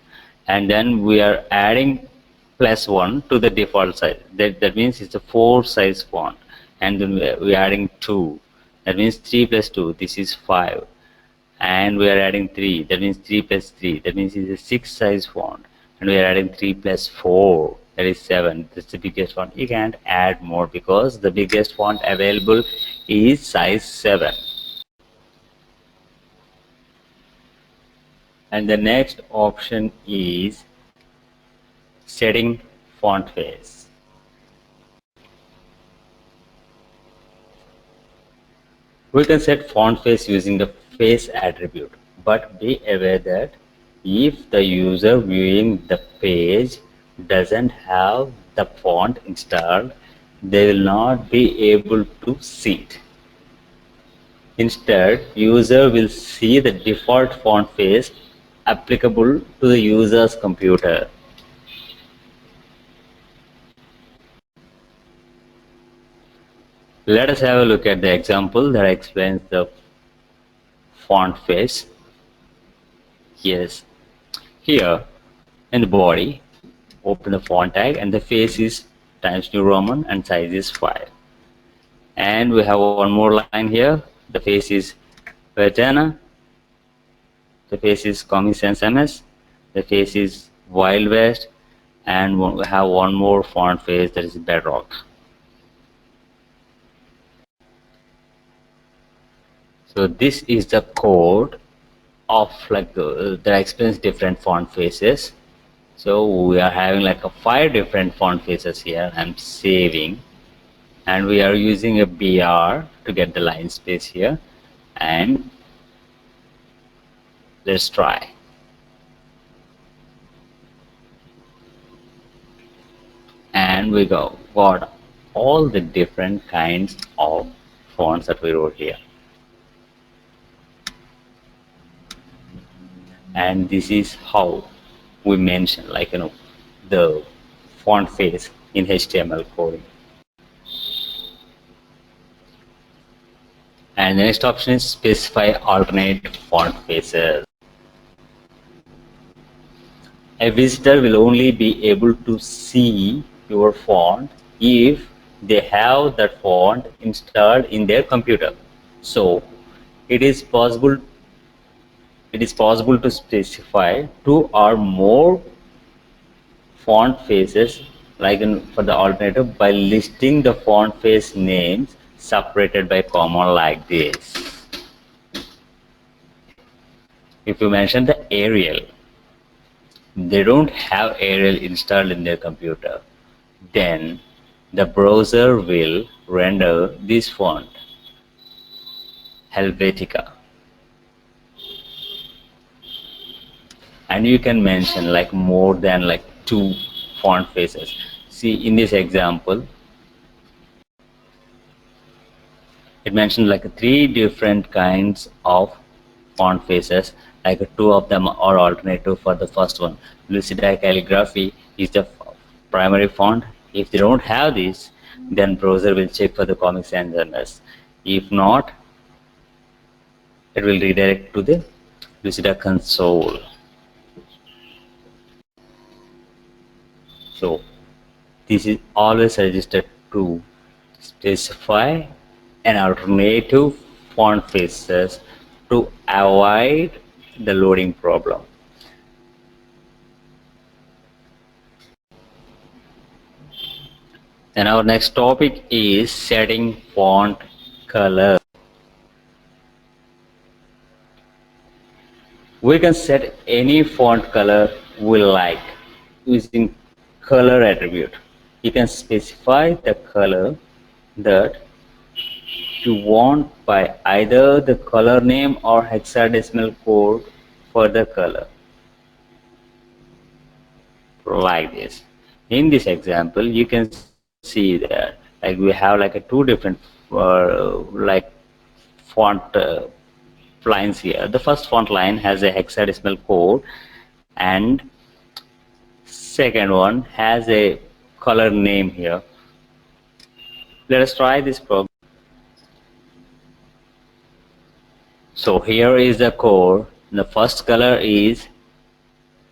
and then we are adding +1 to the default size. That means it's a 4 size font, and then we are adding 2. That means 3 + 2. This is 5, and we are adding 3. That means 3 + 3. That means it's a 6 size font, and we are adding 3 + 4. That is 7. That's the biggest font. You can't add more because the biggest font available is size 7. And the next option is setting font face. We can set font face using the face attribute, but be aware that if the user viewing the page doesn't have the font installed, they will not be able to see it. Instead, user will see the default font face applicable to the user's computer. Let us have a look at the example that explains the font face. Yes, here in the body, open the font tag and the face is Times New Roman and size is 5. And we have one more line here. The face is Vertana. The face is Comic Sans MS. The face is Wild West. And we have one more font face that is Bedrock. So this is the code of that explains different font faces. So we are having like 5 different font faces here. I'm saving, and we are using a BR to get the line space here. And let's try. And we got all the different kinds of fonts that we wrote here. And this is how we mention the font face in HTML coding. And the next option is specify alternate font faces. A visitor will only be able to see your font if they have that font installed in their computer. So it is possible to specify 2 or more font faces for the alternative by listing the font face names separated by comma like this. If you mention the Arial, they don't have Arial installed in their computer, then the browser will render this font Helvetica. And you can mention more than 2 font faces. See, in this example, it mentioned 3 different kinds of font faces. 2 of them are alternative for the first one. Lucida calligraphy is the primary font. If they don't have this, then browser will check for the Comic Sans MS. If not, it will redirect to the Lucida console. So this is always suggested to specify an alternative font faces to avoid the loading problem. And our next topic is setting font color. We can set any font color we like using color attribute. You can specify the color that you want by either the color name or hexadecimal code for the color, like this. In this example, you can see that we have 2 different font lines here. The first font line has a hexadecimal code, and second one has a color name here. Let us try this program. So here is the code. The first color is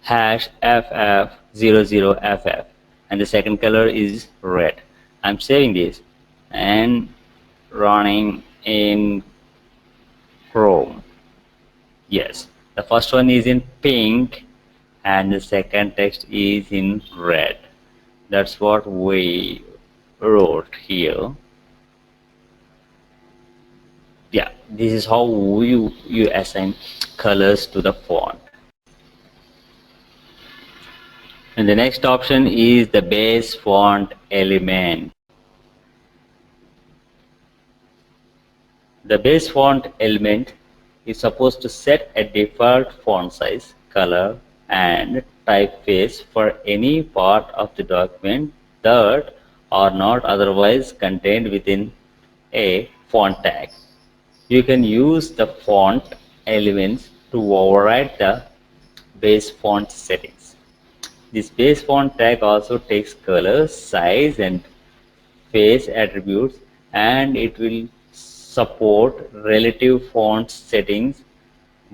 #FF00FF, and the second color is red. I'm saving this and running in Chrome. Yes, the first one is in pink and the second text is in red. That's what we wrote here. Yeah, this is how you assign colors to the font. And the next option is the base font element. The base font element is supposed to set a default font size, color, and typeface for any part of the document that are not otherwise contained within a font tag. You can use the font elements to override the base font settings. This base font tag also takes color, size, and face attributes, and it will support relative font settings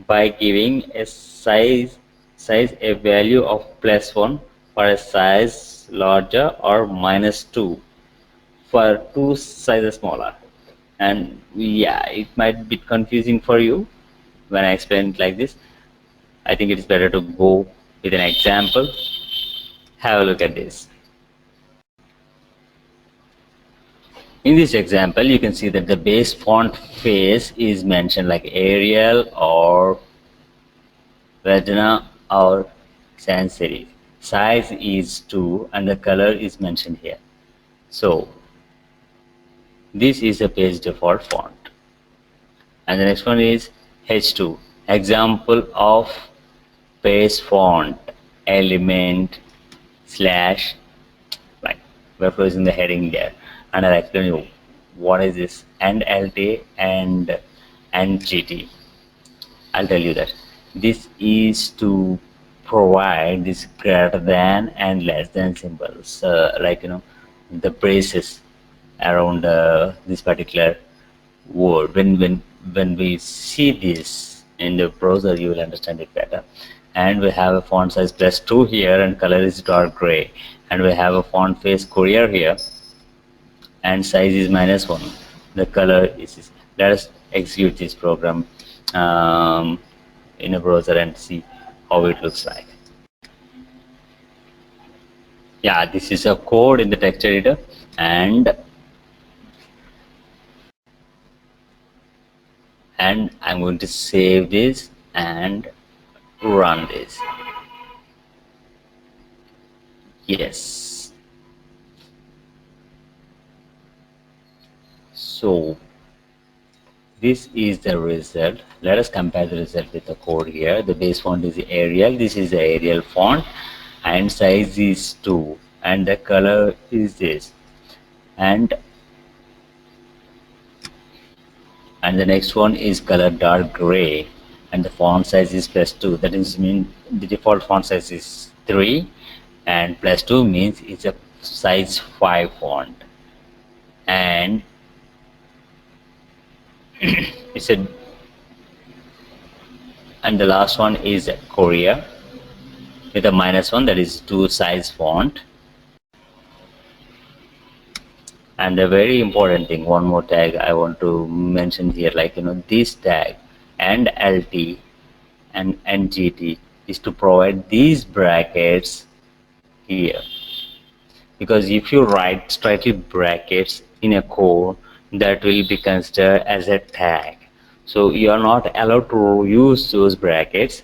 by giving a size a value of +1 for a size larger or -2 for two sizes smaller. And yeah, it might be confusing for you when I explain it like this. I think it is better to go with an example. Have a look at this. In this example, you can see that the base font face is mentioned like Arial or Vecna or sans serif. Size is 2 and the color is mentioned here. So this is a page default font. And the next one is H2, example of base font element slash, like we're closing the heading there, and I'll explain you what is this NLT and NGT. I'll tell you that this is to provide this greater than and less than symbols, like the braces around this particular word. When we see this in the browser, you will understand it better. And we have a font size +2 here, and color is dark gray, and we have a font face Courier here, and size is -1. The color is. Let us execute this program in a browser and see how it looks like. Yeah, this is a code in the text editor, and I'm going to save this and run this. Yes. So this is the result. Let us compare the result with the code here. The base font is Arial. This is the Arial font, and size is 2, and the color is this. And the next one is color dark gray, and the font size is +2. That is mean the default font size is 3, and +2 means it's a size 5 font, and it's a. And the last one is a Courier with a -1, that is 2 size font. And a very important thing, one more tag I want to mention here, like this tag and LT and NGT is to provide these brackets here, because if you write strictly brackets in a code, that will be considered as a tag. So you are not allowed to use those brackets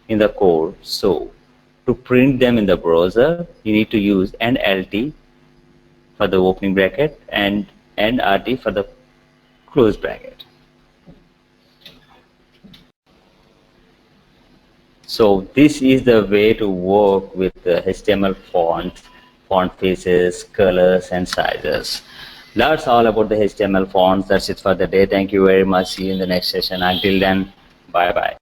in the code. So to print them in the browser, you need to use NLT for the opening bracket and NRT for the close bracket. So this is the way to work with the HTML fonts, font faces, colors, and sizes. That's all about the HTML fonts. That's it for the day. Thank you very much. See you in the next session. Until then, bye bye.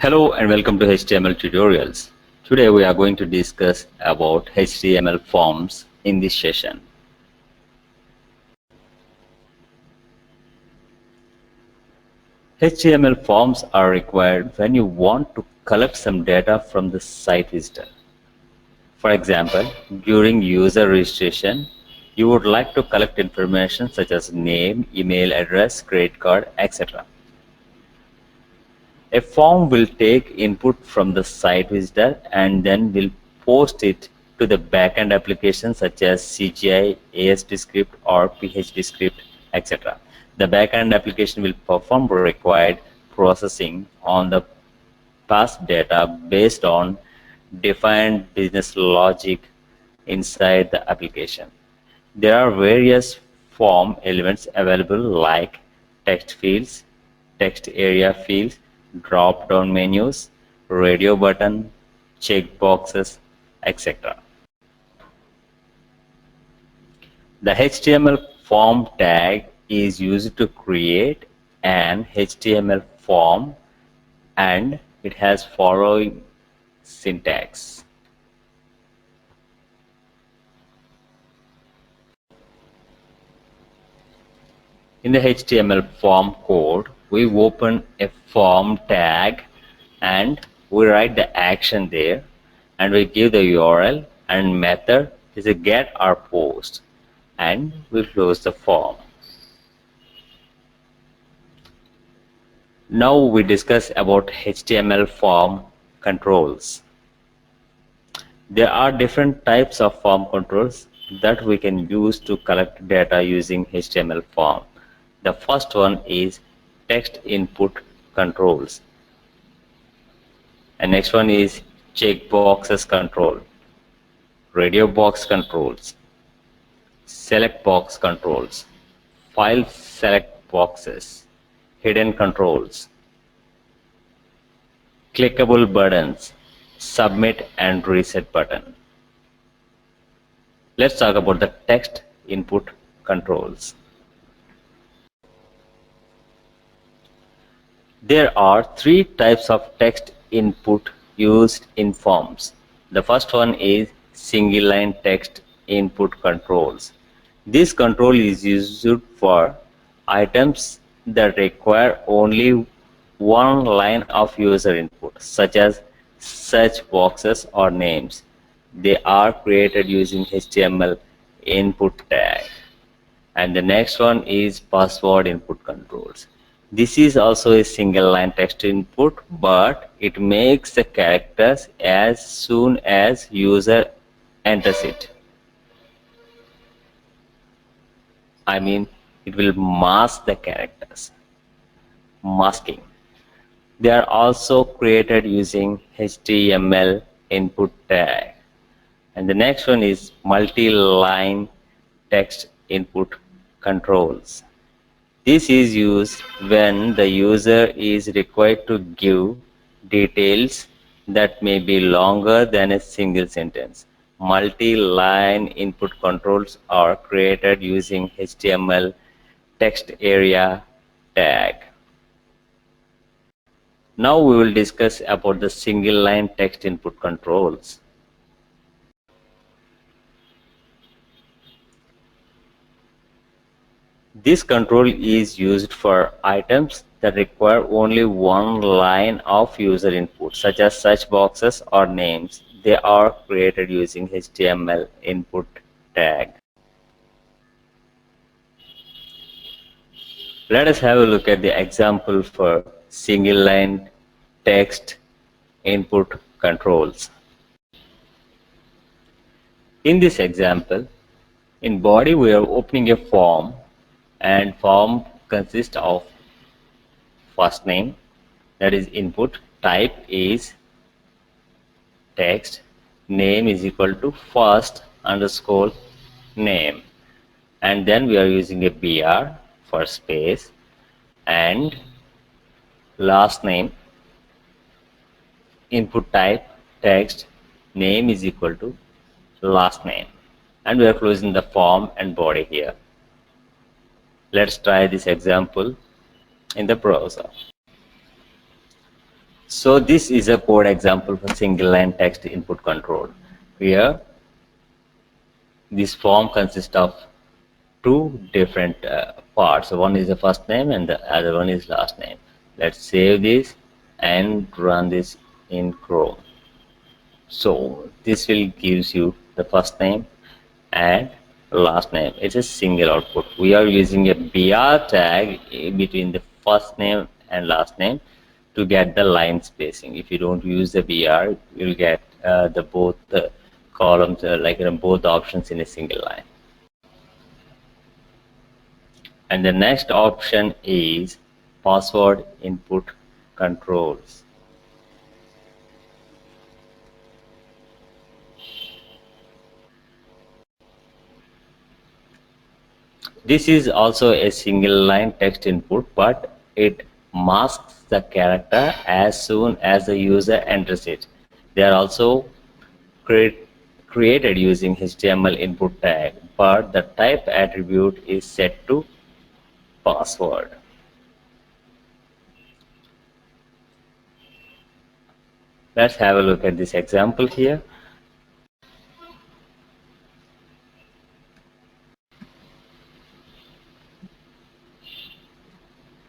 Hello and welcome to HTML tutorials. Today we are going to discuss about HTML forms in this session. HTML forms are required when you want to collect some data from the site visitor. For example, during user registration, you would like to collect information such as name, email address, credit card, etc. A form will take input from the site visitor and then will post it to the backend applications such as CGI, ASP or PHP script, etc. The backend application will perform required processing on the past data based on defined business logic inside the application. There are various form elements available like text fields, text area fields, drop-down menus, radio button, checkboxes, etc. The HTML form tag is used to create an HTML form, and it has following syntax. In the HTML form code, we open a form tag and we write the action there, and we give the URL and method is a get or post, and we close the form. Now we discuss about HTML form controls. There are different types of form controls that we can use to collect data using HTML form. The first one is text input controls. And next one is checkboxes control, radio box controls, select box controls, file select boxes, hidden controls, clickable buttons, submit and reset button. Let's talk about the text input controls. There are three types of text input used in forms. The first one is single line text input controls. This control is used for items that require only one line of user input, such as search boxes or names. They are created using HTML input tag. And the next one is password input controls. This is also a single line text input, but it makes the characters as soon as user enters it. I mean, it will mask the characters. Masking. They are also created using HTML input tag. And the next one is multi-line text input controls. This is used when the user is required to give details that may be longer than a single sentence. Multi-line input controls are created using HTML text area tag. Now we will discuss about the single line text input controls. This control is used for items that require only one line of user input, such as search boxes or names. They are created using HTML input tag. Let us have a look at the example for single line text input controls. In this example, in body we are opening a form, and form consists of first name, that is input, type is text, name is equal to first underscore name, and then we are using a BR for space, and last name, input type text, name is equal to last name, and we are closing the form and body here. Let's try this example in the browser. So this is a code example for single line text input control. Here this form consists of two different parts. So one is the first name and the other one is last name. Let's save this and run this in Chrome. So this will gives you the first name and last name. It's a single output. We are using a BR tag between the first name and last name to get the line spacing. If you don't use the BR, you'll get both the columns, both options in a single line. And the next option is password input controls. This is also a single line text input, but it masks the character as soon as the user enters it. They are also created using HTML input tag, but the type attribute is set to password. Let's have a look at this example here.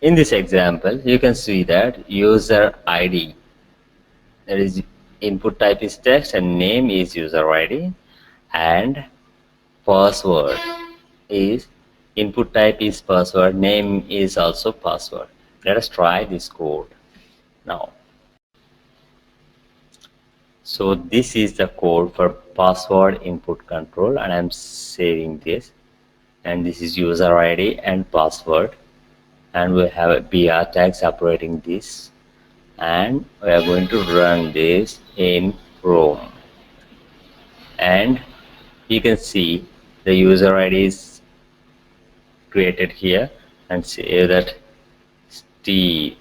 In this example, you can see that user ID, that is input type is text and name is user ID, and password is input type is password, name is also password. Let us try this code now. So this is the code for password input control, and I'm saving this, and this is user ID and password, and we have a BR tag separating this, and we are going to run this in Chrome, and you can see the user ID is created here, and say that Steve,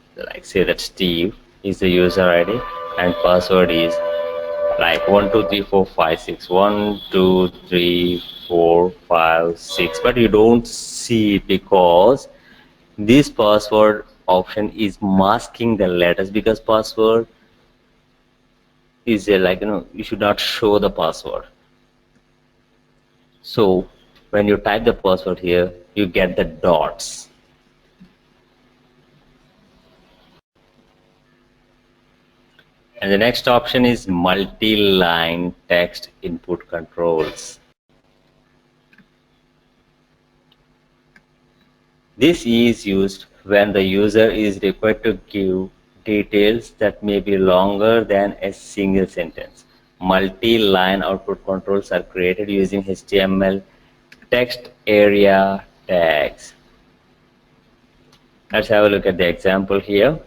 Steve is the user ID, and password is like 1 2 3 4 5 6 1 2 3 4 5 6, but you don't see it because this password option is masking the letters, because password is you should not show the password. So when you type the password here, you get the dots. And the next option is multi-line text input controls. This is used when the user is required to give details that may be longer than a single sentence. Multi-line output controls are created using HTML text area tags. Let's have a look at the example here.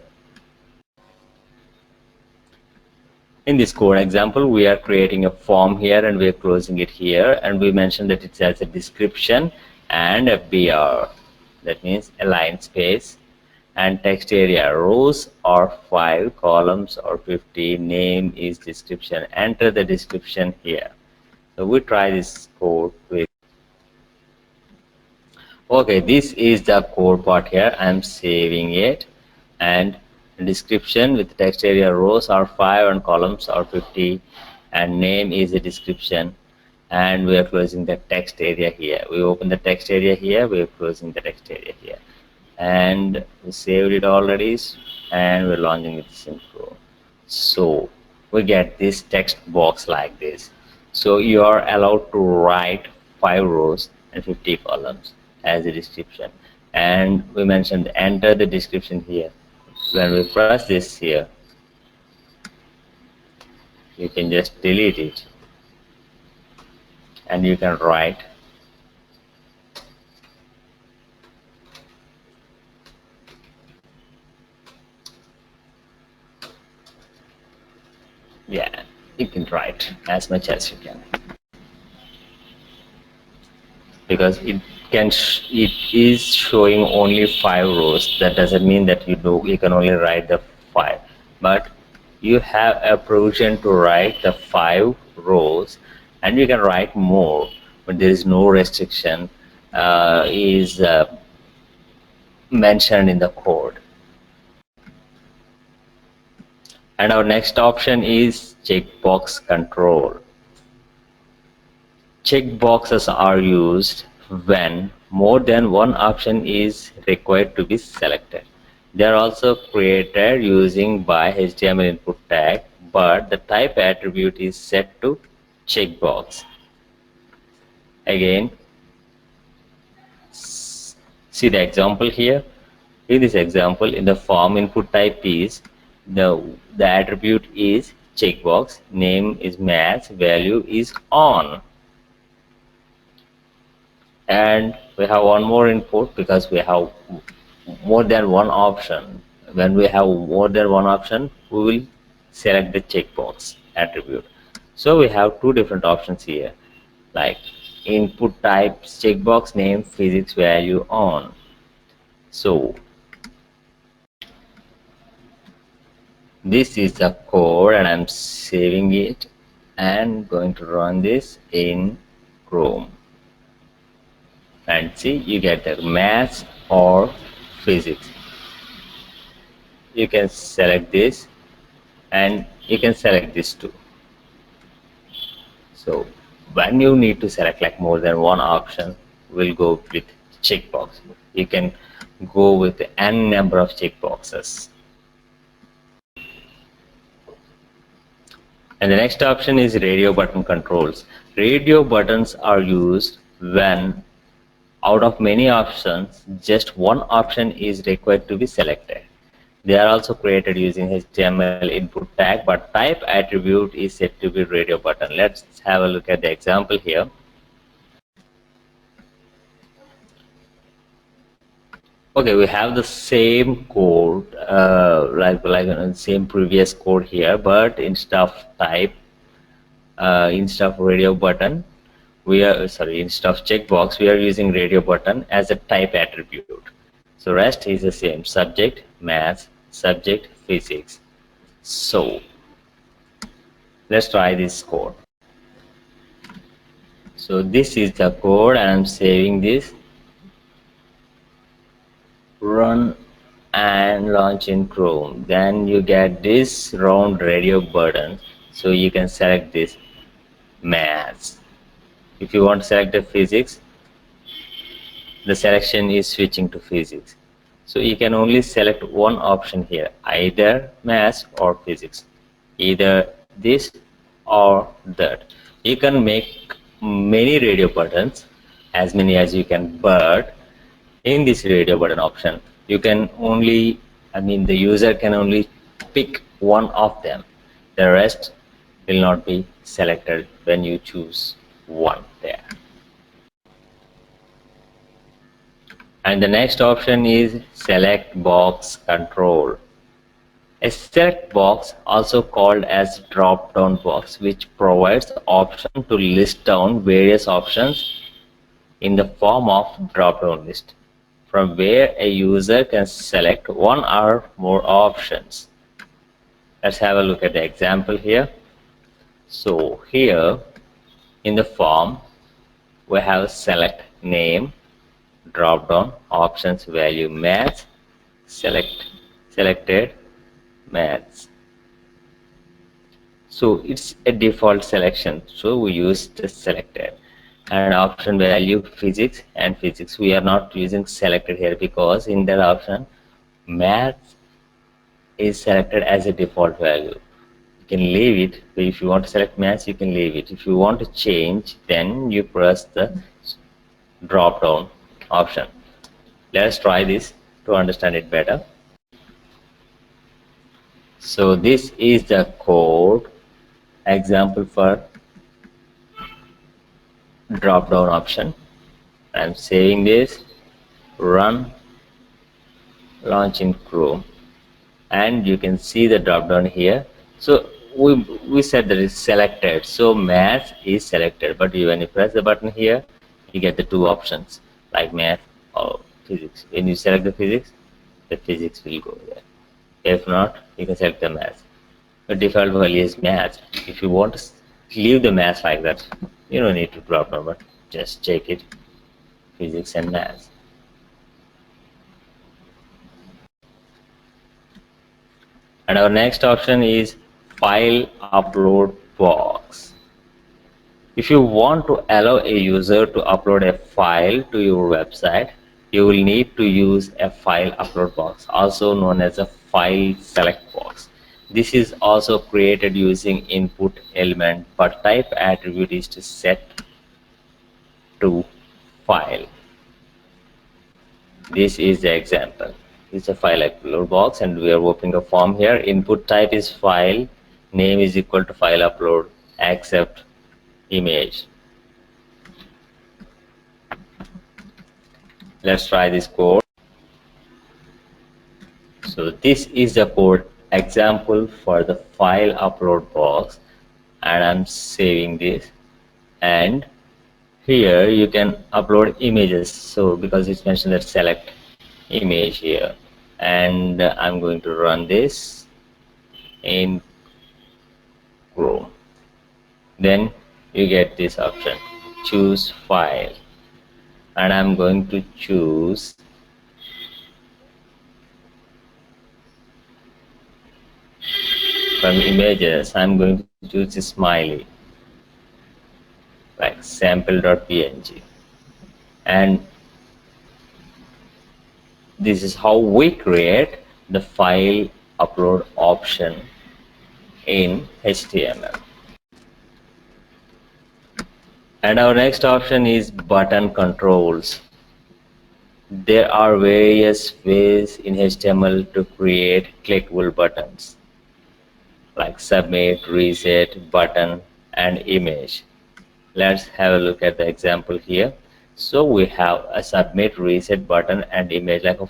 In this code example, we are creating a form here and we are closing it here, and we mentioned that it has a description and a BR, that means a line space, and text area rows are 5, columns are 50, name is description. Enter the description here. So we try this code with, okay, this is the code part here. I'm saving it, and description with text area rows are 5 and columns are 50, and name is a description, and we are closing the text area here. We open the text area here, we are closing the text area here, and we saved it already, and we're launching it in Chrome. So we get this text box like this. So you are allowed to write 5 rows and 50 columns as a description, and we mentioned enter the description here. When we press this here, you can just delete it and you can write you can write as much as you can, because it is showing only 5 rows. That doesn't mean that you can only write the 5, but you have a provision to write the 5 rows, and you can write more, but there is no restriction is mentioned in the code. And our next option is checkbox control. Checkboxes are used when more than one option is required to be selected. They are also created using by HTML input tag, but the type attribute is set to checkbox. Again, see the example here. In this example, in the form input type is the attribute is checkbox, name is match, value is on. And we have one more input because we have more than one option. When we have more than one option, we will select the checkbox attribute. So we have two different options here, like input type checkbox, name, physics, value, on. So this is the code and I'm saving it and going to run this in Chrome. And see, you get the maths or physics. You can select this and you can select this too. So when you need to select like more than one option, we'll go with checkbox. You can go with n number of checkboxes. And the next option is radio button controls. Radio buttons are used when out of many options, just one option is required to be selected. They are also created using HTML input tag, but type attribute is set to be radio button. Let's have a look at the example here. Okay, we have the same code, like same previous code here, but instead of type, instead of radio button, instead of checkbox, we are using radio button as a type attribute. So rest is the same: subject, math, subject, physics. So let's try this code. So this is the code and I'm saving this. Run and launch in Chrome. Then you get this round radio button. So you can select this maths. If you want to select the physics, the selection is switching to physics. So you can only select one option here, either maths or physics, either this or that. You can make many radio buttons, as many as you can, but in this radio button option, you can only, the user can only pick one of them. The rest will not be selected when you choose one there. And the next option is select box control. A select box, also called as drop down box, which provides the option to list down various options in the form of drop down list, from where a user can select one or more options. Let's have a look at the example here. So here in the form, we have select name, drop down, options, value, maths, selected maths. So it's a default selection, so we use the selected. And option value, physics and physics, we are not using selected here because in that option maths is selected as a default value. You can leave it. If you want to select maths, you can leave it. If you want to change, then you press the drop down option. Let's try this to understand it better. So this is the code example for drop down option. I'm saving this, run, launch in Chrome, and you can see the drop down here. So we said that it's selected, so math is selected, but when you press the button here, you get the two options like math or physics. When you select the physics will go there. If not, you can select the math. The default value is math. If you want to leave the math like that, you don't need to drop down, but just check it, physics and math. And our next option is file upload box. If you want to allow a user to upload a file to your website, you will need to use a file upload box, also known as a file select box. This is also created using input element, but type attribute is to set to file. This is the example. It's a file upload box and we are opening a form here. Input type is file, name is equal to file upload accept image. Let's try this code. So this is the code example for the file upload box, and I'm saving this. And here you can upload images, so because it's mentioned that select image here, and I'm going to run this in Chrome. Then you get this option, choose file, and I'm going to choose from images. I'm going to choose a smiley like sample.png, and this is how we create the file upload option in HTML. And our next option is button controls. There are various ways in HTML to create clickable buttons like submit, reset, button, and image. Let's have a look at the example here. So we have a submit, reset, button, and image, like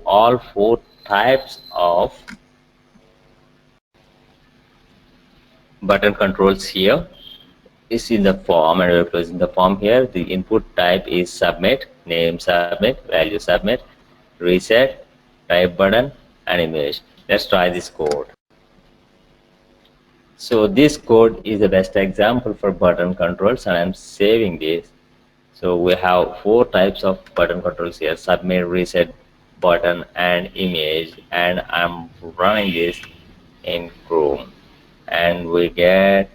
all four types of button controls here is in the form, and we're closing the form here. The input type is submit, name submit, value submit, reset, type button, and image. Let's try this code. So this code is the best example for button controls, and I'm saving this. So we have four types of button controls here: submit, reset, button, and image. And I'm running this in Chrome, and we get,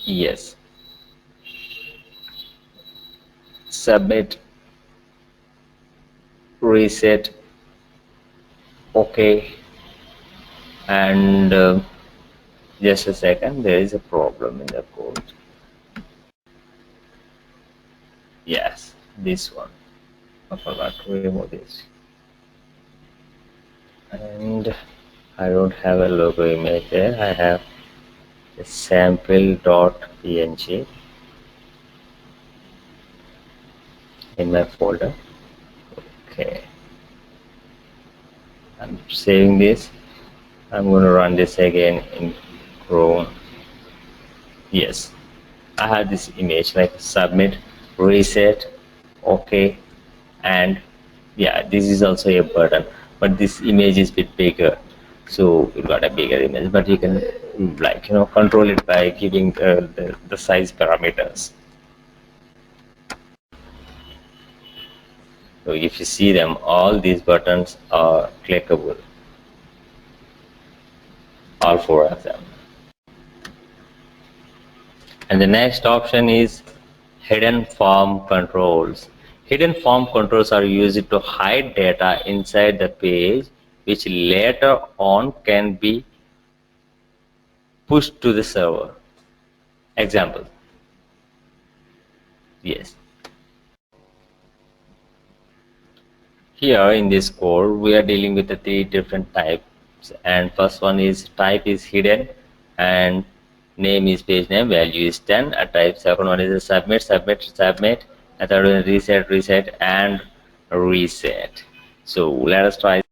yes, submit, reset, okay, and just a second, there is a problem in the code. Yes, this one, I forgot to remove this, and I don't have a logo image there. I have a sample.png in my folder. Okay, I'm saving this. I'm going to run this again in Chrome. Yes, I have this image like submit, reset, okay, and yeah, this is also a button, but this image is a bit bigger, so you got a bigger image, but you can control it by giving the size parameters. So if you see them, all these buttons are clickable, all four of them. And the next option is hidden form controls. Hidden form controls are used to hide data inside the page, which later on can be pushed to the server. Example. Yes. Here in this code, we are dealing with the three different types. And first one is type is hidden, and name is page name, value is 10. A type second one is a submit, submit. A third one is reset, reset, and reset. So let us try.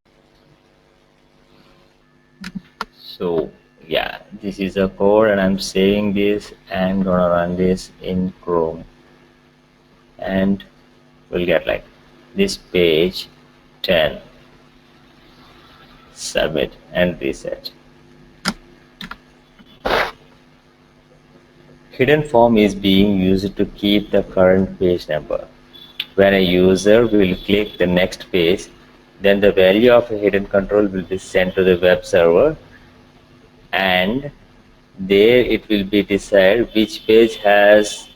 So yeah, this is the code, and I'm saving this and gonna run this in Chrome, and we'll get like this page 10, submit and reset. Hidden form is being used to keep the current page number. When a user will click the next page, then the value of a hidden control will be sent to the web server, and there it will be decided which page has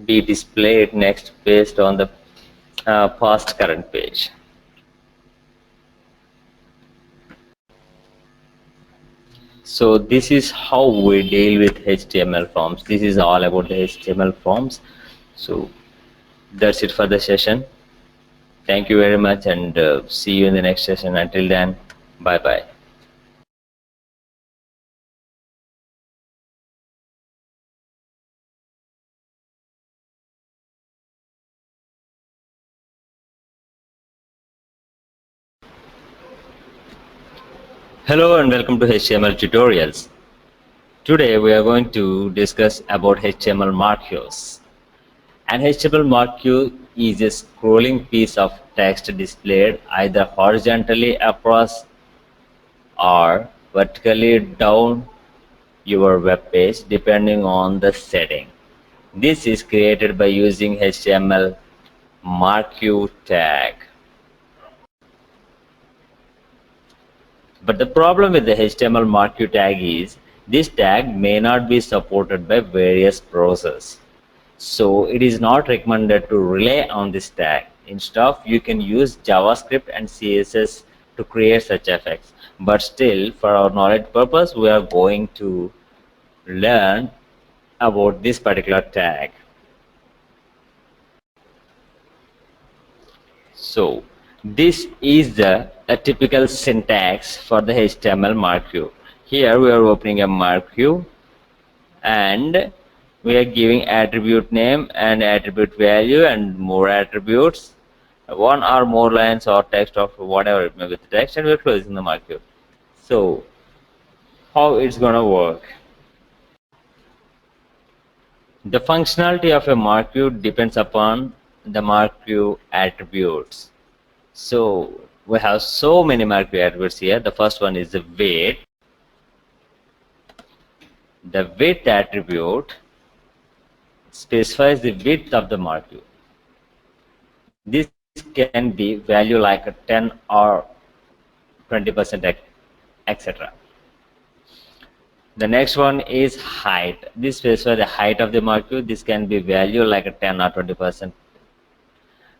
be displayed next based on the past current page. So this is how we deal with HTML forms. This is all about the HTML forms. So that's it for the session. Thank you very much, and see you in the next session. Until then, Bye bye. Hello and welcome to HTML tutorials. Today we are going to discuss about HTML marquees. An HTML marquee is a scrolling piece of text displayed either horizontally across or vertically down your web page depending on the setting. This is created by using HTML marquee tag. But the problem with the HTML marquee tag is this tag may not be supported by various browsers. So it is not recommended to rely on this tag. Instead, you can use JavaScript and CSS to create such effects. But still, for our knowledge purpose, we are going to learn about this particular tag. So this is a typical syntax for the HTML marquee. Here we are opening a marquee and we are giving attribute name and attribute value and more attributes, one or more lines or text of whatever it may be the text, and we're closing the marquee. So how it's gonna work? The functionality of a marquee depends upon the marquee attributes. So we have so many marquee attributes here. The first one is the weight. The width attribute specifies the width of the marquee. This can be value like a 10 or 20%, etc. The next one is height. This specifies the height of the marquee. This can be value like a 10 or 20%.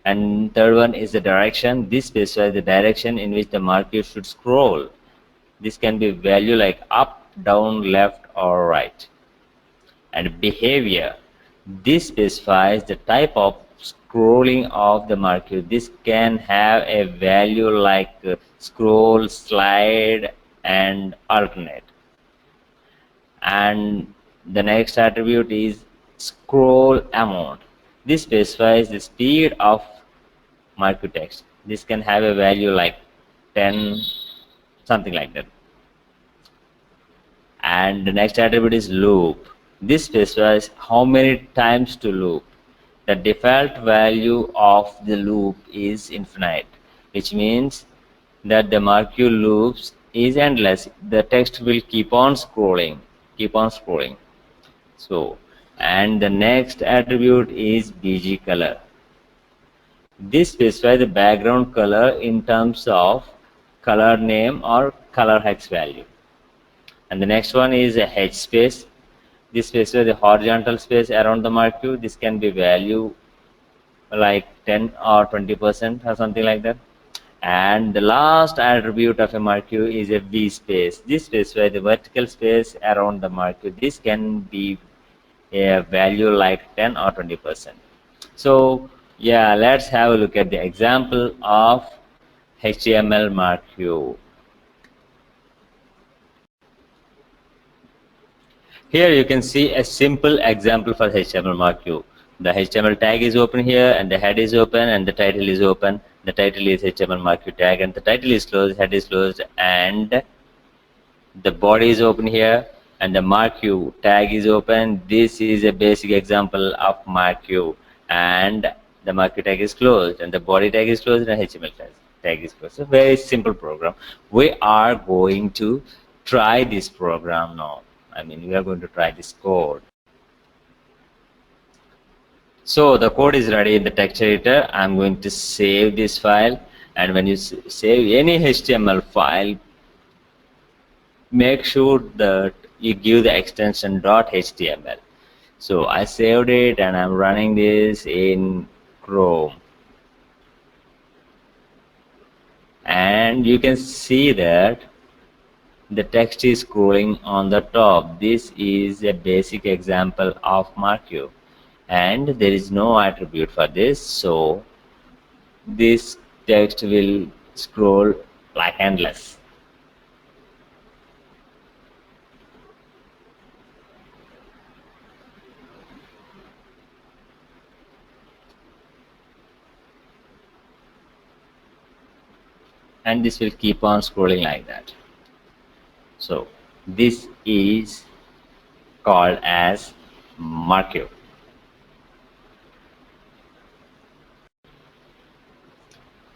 And third one is the direction. This specifies the direction in which the marquee should scroll. This can be value like up, down, left, or right. And behavior. This specifies the type of scrolling of the marquee. This can have a value like scroll, slide, and alternate. And the next attribute is scroll amount. This specifies the speed of marquee text. This can have a value like 10, something like that. And the next attribute is loop. This specifies how many times to loop. The default value of the loop is infinite, which means that the marquee loops is endless. The text will keep on scrolling, keep on scrolling. So, and the next attribute is bg color. This specifies the background color in terms of color name or color hex value. And the next one is a H space. This specifies the horizontal space around the marquee. This can be value like 10 or 20% or something like that. And the last attribute of a marquee is a V space. This specifies the vertical space around the marquee. This can be a value like 10 or 20%. So yeah, let's have a look at the example of HTML marquee. Here you can see a simple example for HTML marquee. The HTML tag is open here and the head is open and the title is open. The title is HTML marquee tag and the title is closed, head is closed, and the body is open here and the marquee tag is open. This is a basic example of marquee, and the marquee tag is closed and the body tag is closed and HTML tag is closed. So very simple program. We are going to try this program now. I mean, we are going to try this code. So the code is ready in the text editor. I'm going to save this file, and when you save any HTML file, make sure that you give the extension .html. So I saved it and I'm running this in Chrome, and you can see that the text is scrolling on the top. This is a basic example of marquee, and there is no attribute for this, so this text will scroll like endless. and this will keep on scrolling like that. So this is called as marquee.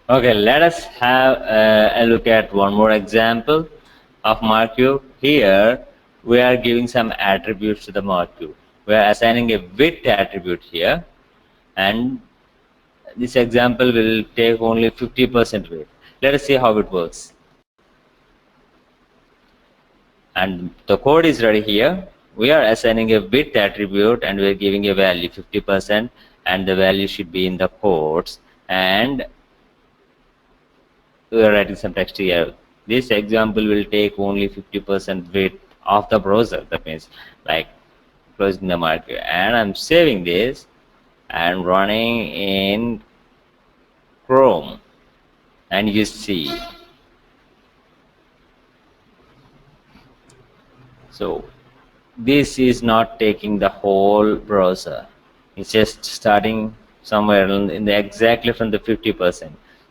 Okay, let us have a look at one more example of marquee. Here we are giving some attributes to the marquee. We are assigning a width attribute here, and this example will take only 50% width. Let us see how it works. And the code is ready here. We are assigning a width attribute and we are giving a value 50%, and the value should be in the quotes, and we are writing some text here. This example will take only 50% width of the browser. That means like closing the market, and I'm saving this and running in Chrome, and you see. So this is not taking the whole browser. It's just starting somewhere in the exactly from the 50%.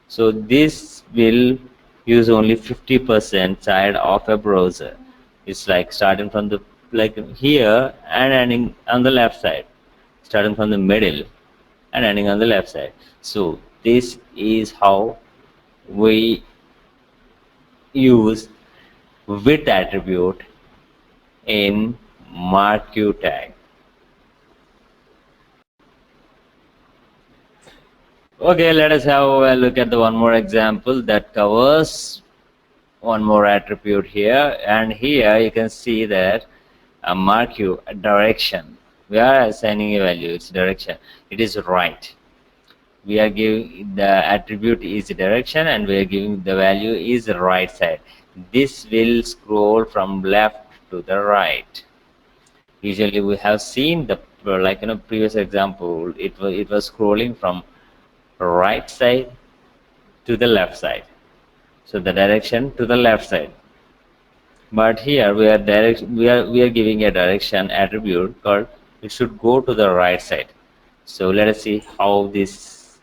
So this will use only 50% side of a browser. It's like starting from the like here and ending on the left side, starting from the middle and ending on the left side. So this is how we use width attribute in marquee tag. Okay, let us have a look at the one more example that covers one more attribute here. And here you can see that a marquee, a direction. We are assigning a value, its direction. It is right. We are giving the attribute is direction, and we are giving the value is right side. This will scroll from left to the right. Usually we have seen the like previous example, it was scrolling from right side to the left side, so the direction to the left side. But here we are giving a direction attribute called it should go to the right side. So let us see how this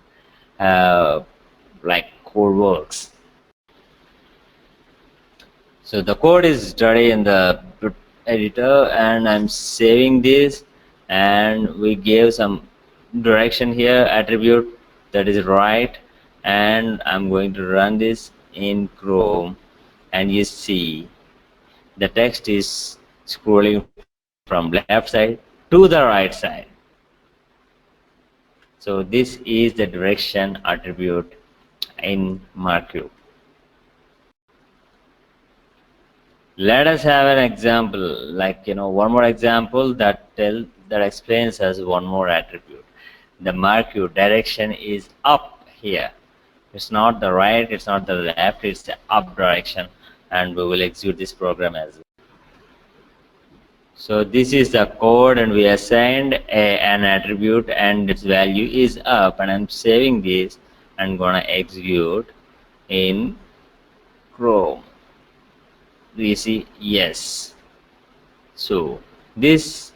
like code works. So the code is ready in the editor, and I'm saving this, and we gave some direction here attribute that is right, and I'm going to run this in Chrome, and you see the text is scrolling from left side to the right side. So this is the direction attribute in marquee. Let us have an example, like one more example that explains us one more attribute. The marquee direction is up here. It's not the right, it's not the left, it's the up direction, and we will execute this program as well. So this is the code, and we assigned an attribute, and its value is up, and I'm saving this and gonna execute in Chrome. We see yes. So this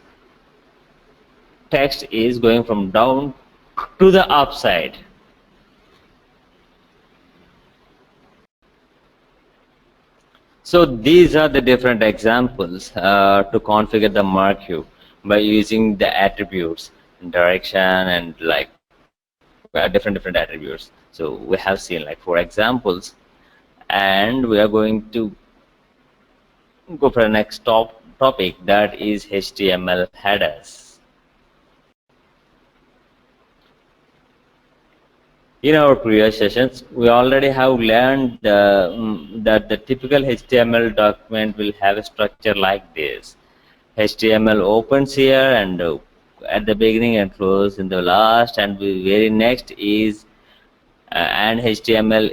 text is going from down to the upside. So these are the different examples to configure the marquee by using the attributes, direction, and like different attributes. So we have seen like 4 examples, and we are going to go for the next topic, that is HTML headers. In our previous sessions, we already have learned that the typical HTML document will have a structure like this. HTML opens here, and at the beginning and close in the last, and the very next is and HTML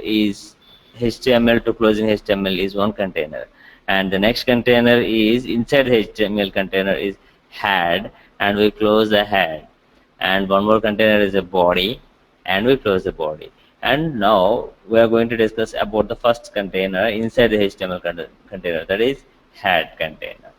to closing HTML is one container, and the next container is inside the HTML container is head, and we close the head, and one more container is a body, and we close the body. And now we are going to discuss about the first container inside the HTML container, that is head container.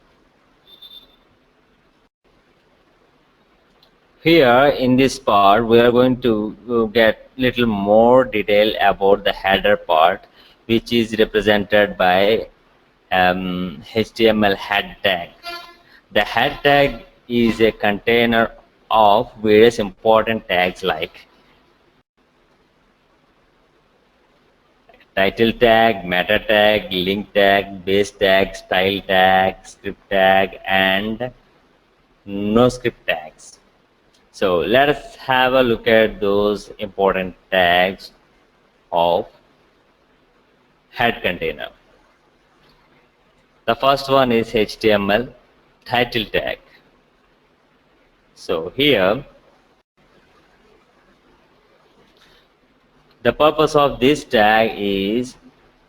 Here in this part we are going to get little more detail about the header part. which is represented by HTML head tag. The head tag is a container of various important tags like title tag, meta tag, link tag, base tag, style tag, script tag, and no script tags. So let us have a look at those important tags of head container. The first one is HTML title tag. So here, the purpose of this tag is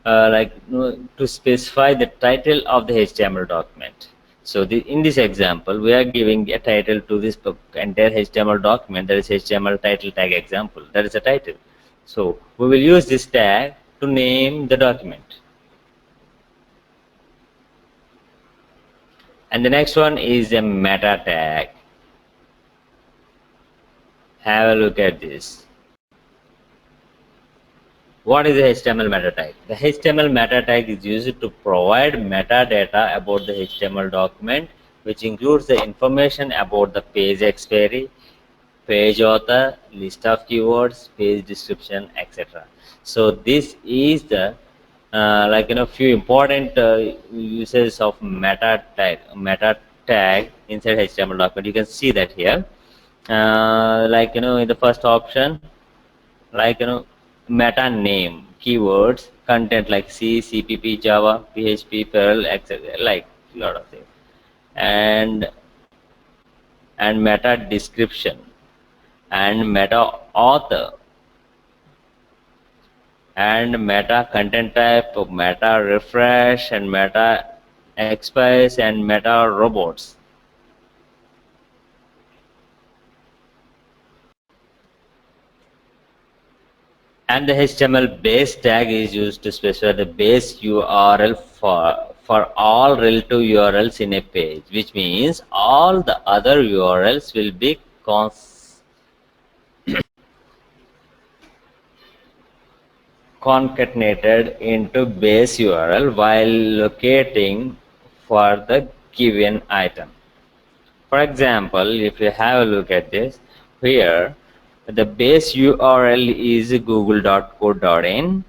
to specify the title of the HTML document. So in this example, we are giving a title to this entire HTML document. That is HTML title tag example. That is a title. So we will use this tag to name the document. And the next one is a meta tag. Have a look at this. What is the HTML meta tag? The HTML meta tag is used to provide metadata about the HTML document, which includes the information about the page expiry, page author, list of keywords, page description, etc. So this is the few important uses of meta tag inside HTML document. You can see that here. In the first option, meta name, keywords, content like C, CPP, Java, PHP, Perl, etc. Like a lot of things, and meta description, and meta author, and meta content type, meta refresh, and meta expires, and meta robots. And the HTML base tag is used to specify the base URL for all relative URLs in a page, which means all the other URLs will be concatenated into base URL while locating for the given item. For example, if you have a look at this, here the base URL is google.co.in,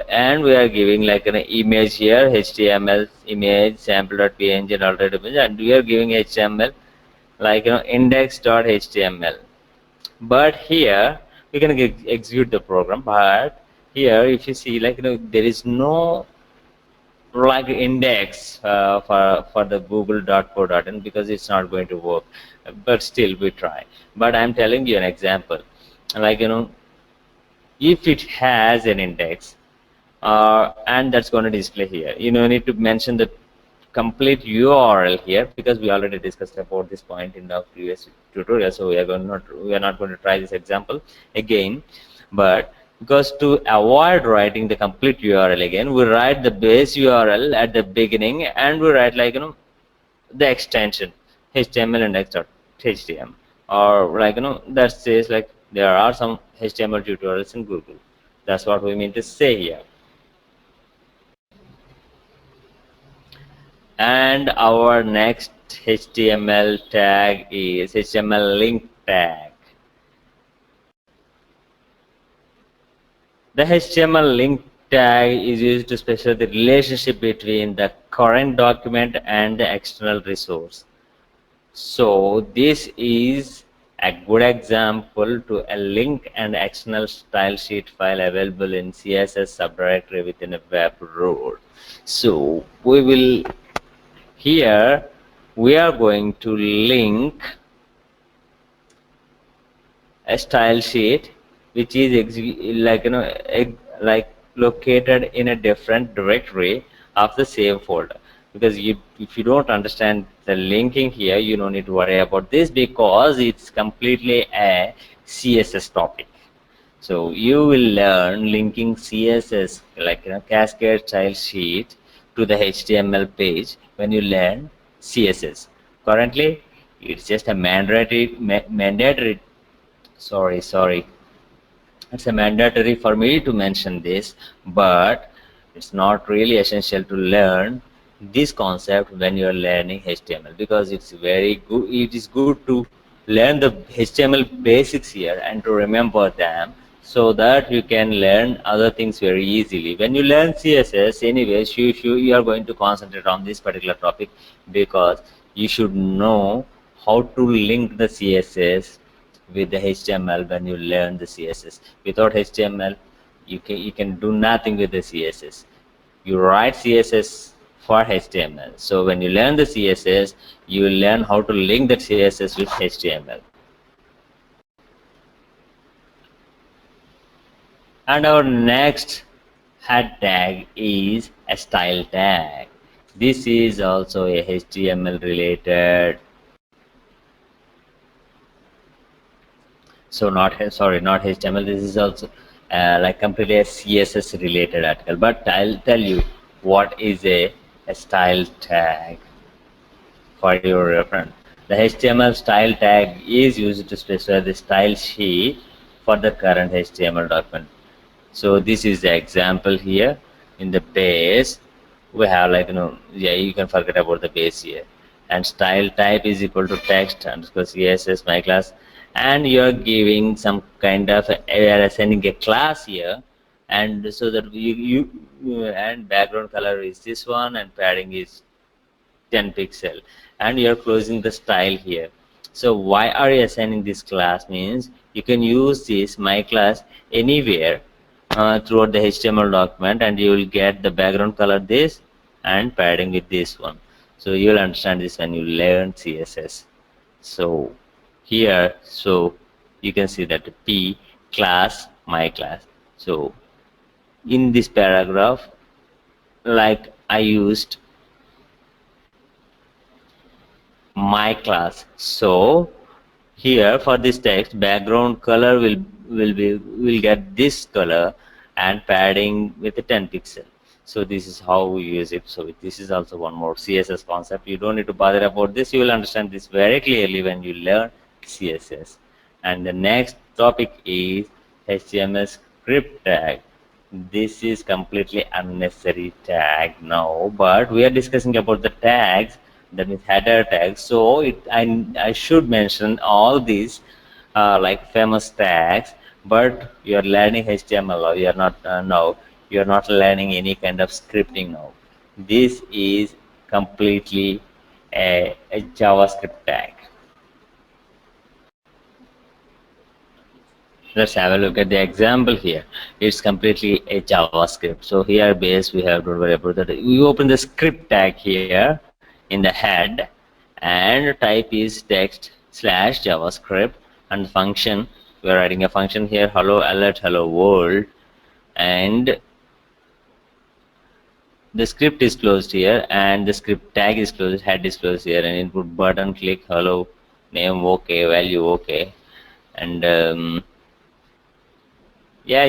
and we are giving like an image here, HTML image sample.png and alternate image, and we are giving HTML index.html. But here we can execute the program, but here if you see there is no index for the google.co.in because it's not going to work, but still we try. But I'm telling you an example, if it has an index and that's going to display here, you need to mention the complete URL here, because we already discussed about this point in the previous tutorial, so we are not going to try this example again. But because to avoid writing the complete URL again, we write the base URL at the beginning, and we write the extension HTML index.htm, or that says there are some HTML tutorials in Google. That's what we mean to say here. And our next HTML tag is HTML link tag. The HTML link tag is used to specify the relationship between the current document and the external resource. So this is a good example to a link and external style sheet file available in CSS subdirectory within a web role. So here we are going to link a style sheet which is located in a different directory of the same folder, because if you don't understand the linking here, you don't need to worry about this because it's completely a CSS topic. So you will learn linking CSS cascade style sheet to the HTML page when you learn CSS. Currently it's just a mandatory sorry it's a mandatory for me to mention this, but it's not really essential to learn this concept when you are learning HTML, because it's very good. It is good to learn the HTML basics here and to remember them, so that you can learn other things very easily. When you learn CSS, anyways, you are going to concentrate on this particular topic, because you should know how to link the CSS with the HTML when you learn the CSS. Without HTML, you can do nothing with the CSS. You write CSS for HTML. So when you learn the CSS, you will learn how to link that CSS with HTML. And our next head tag is a style tag. This is also a HTML related. So not HTML. This is also like completely a CSS related article. But I'll tell you what is a style tag for your reference. The HTML style tag is used to specify the style sheet for the current HTML document. So this is the example here. In the base, we have, like, yeah, you can forget about the base here. And style type is equal to text underscore CSS my class, and you are giving some kind of we are assigning a class here, and so that and background color is this one, and padding is 10 pixel, and you're closing the style here. So why are you assigning this class? Means you can use this my class anywhere throughout the HTML document, and you will get the background color this and padding with this one. So you'll understand this when you learn CSS. So here, so you can see that P class my class. So in this paragraph, like I used my class. So here for this text, background color will get this color, and padding with a 10 pixel. So this is how we use it. So this is also one more CSS concept. You don't need to bother about this. You will understand this very clearly when you learn CSS. And the next topic is HTML script tag. This is completely unnecessary tag now, but we are discussing about the tags, that means header tags. So I should mention all these like famous tags, but you are learning HTML, or you are not now. You are not learning any kind of scripting now. This is completely a JavaScript tag. Let's have a look at the example here. It's completely a JavaScript. So here base, we have to worry about that. We open the script tag here in the head, and type is text slash JavaScript, and function, we are writing a function here, hello alert hello world, and the script is closed here, and the script tag is closed, head is closed here, and input button, click hello, name okay, value okay, and yeah,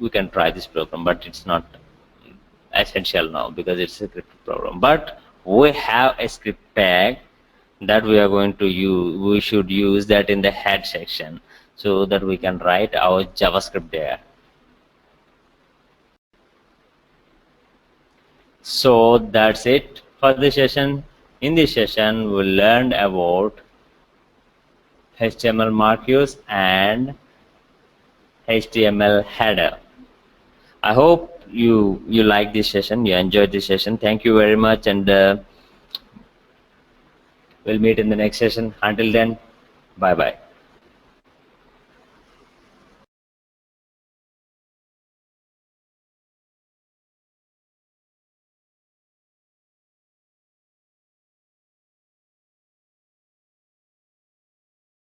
we can try this program, but it's not essential now because it's a script program. But we have a script tag that we are going to use. We should use that in the head section, so that we can write our JavaScript there. So that's it for this session. In this session, we learned about HTML markers and HTML header. I hope you like this session, you enjoyed this session. Thank you very much, and we'll meet in the next session. Until then, bye bye.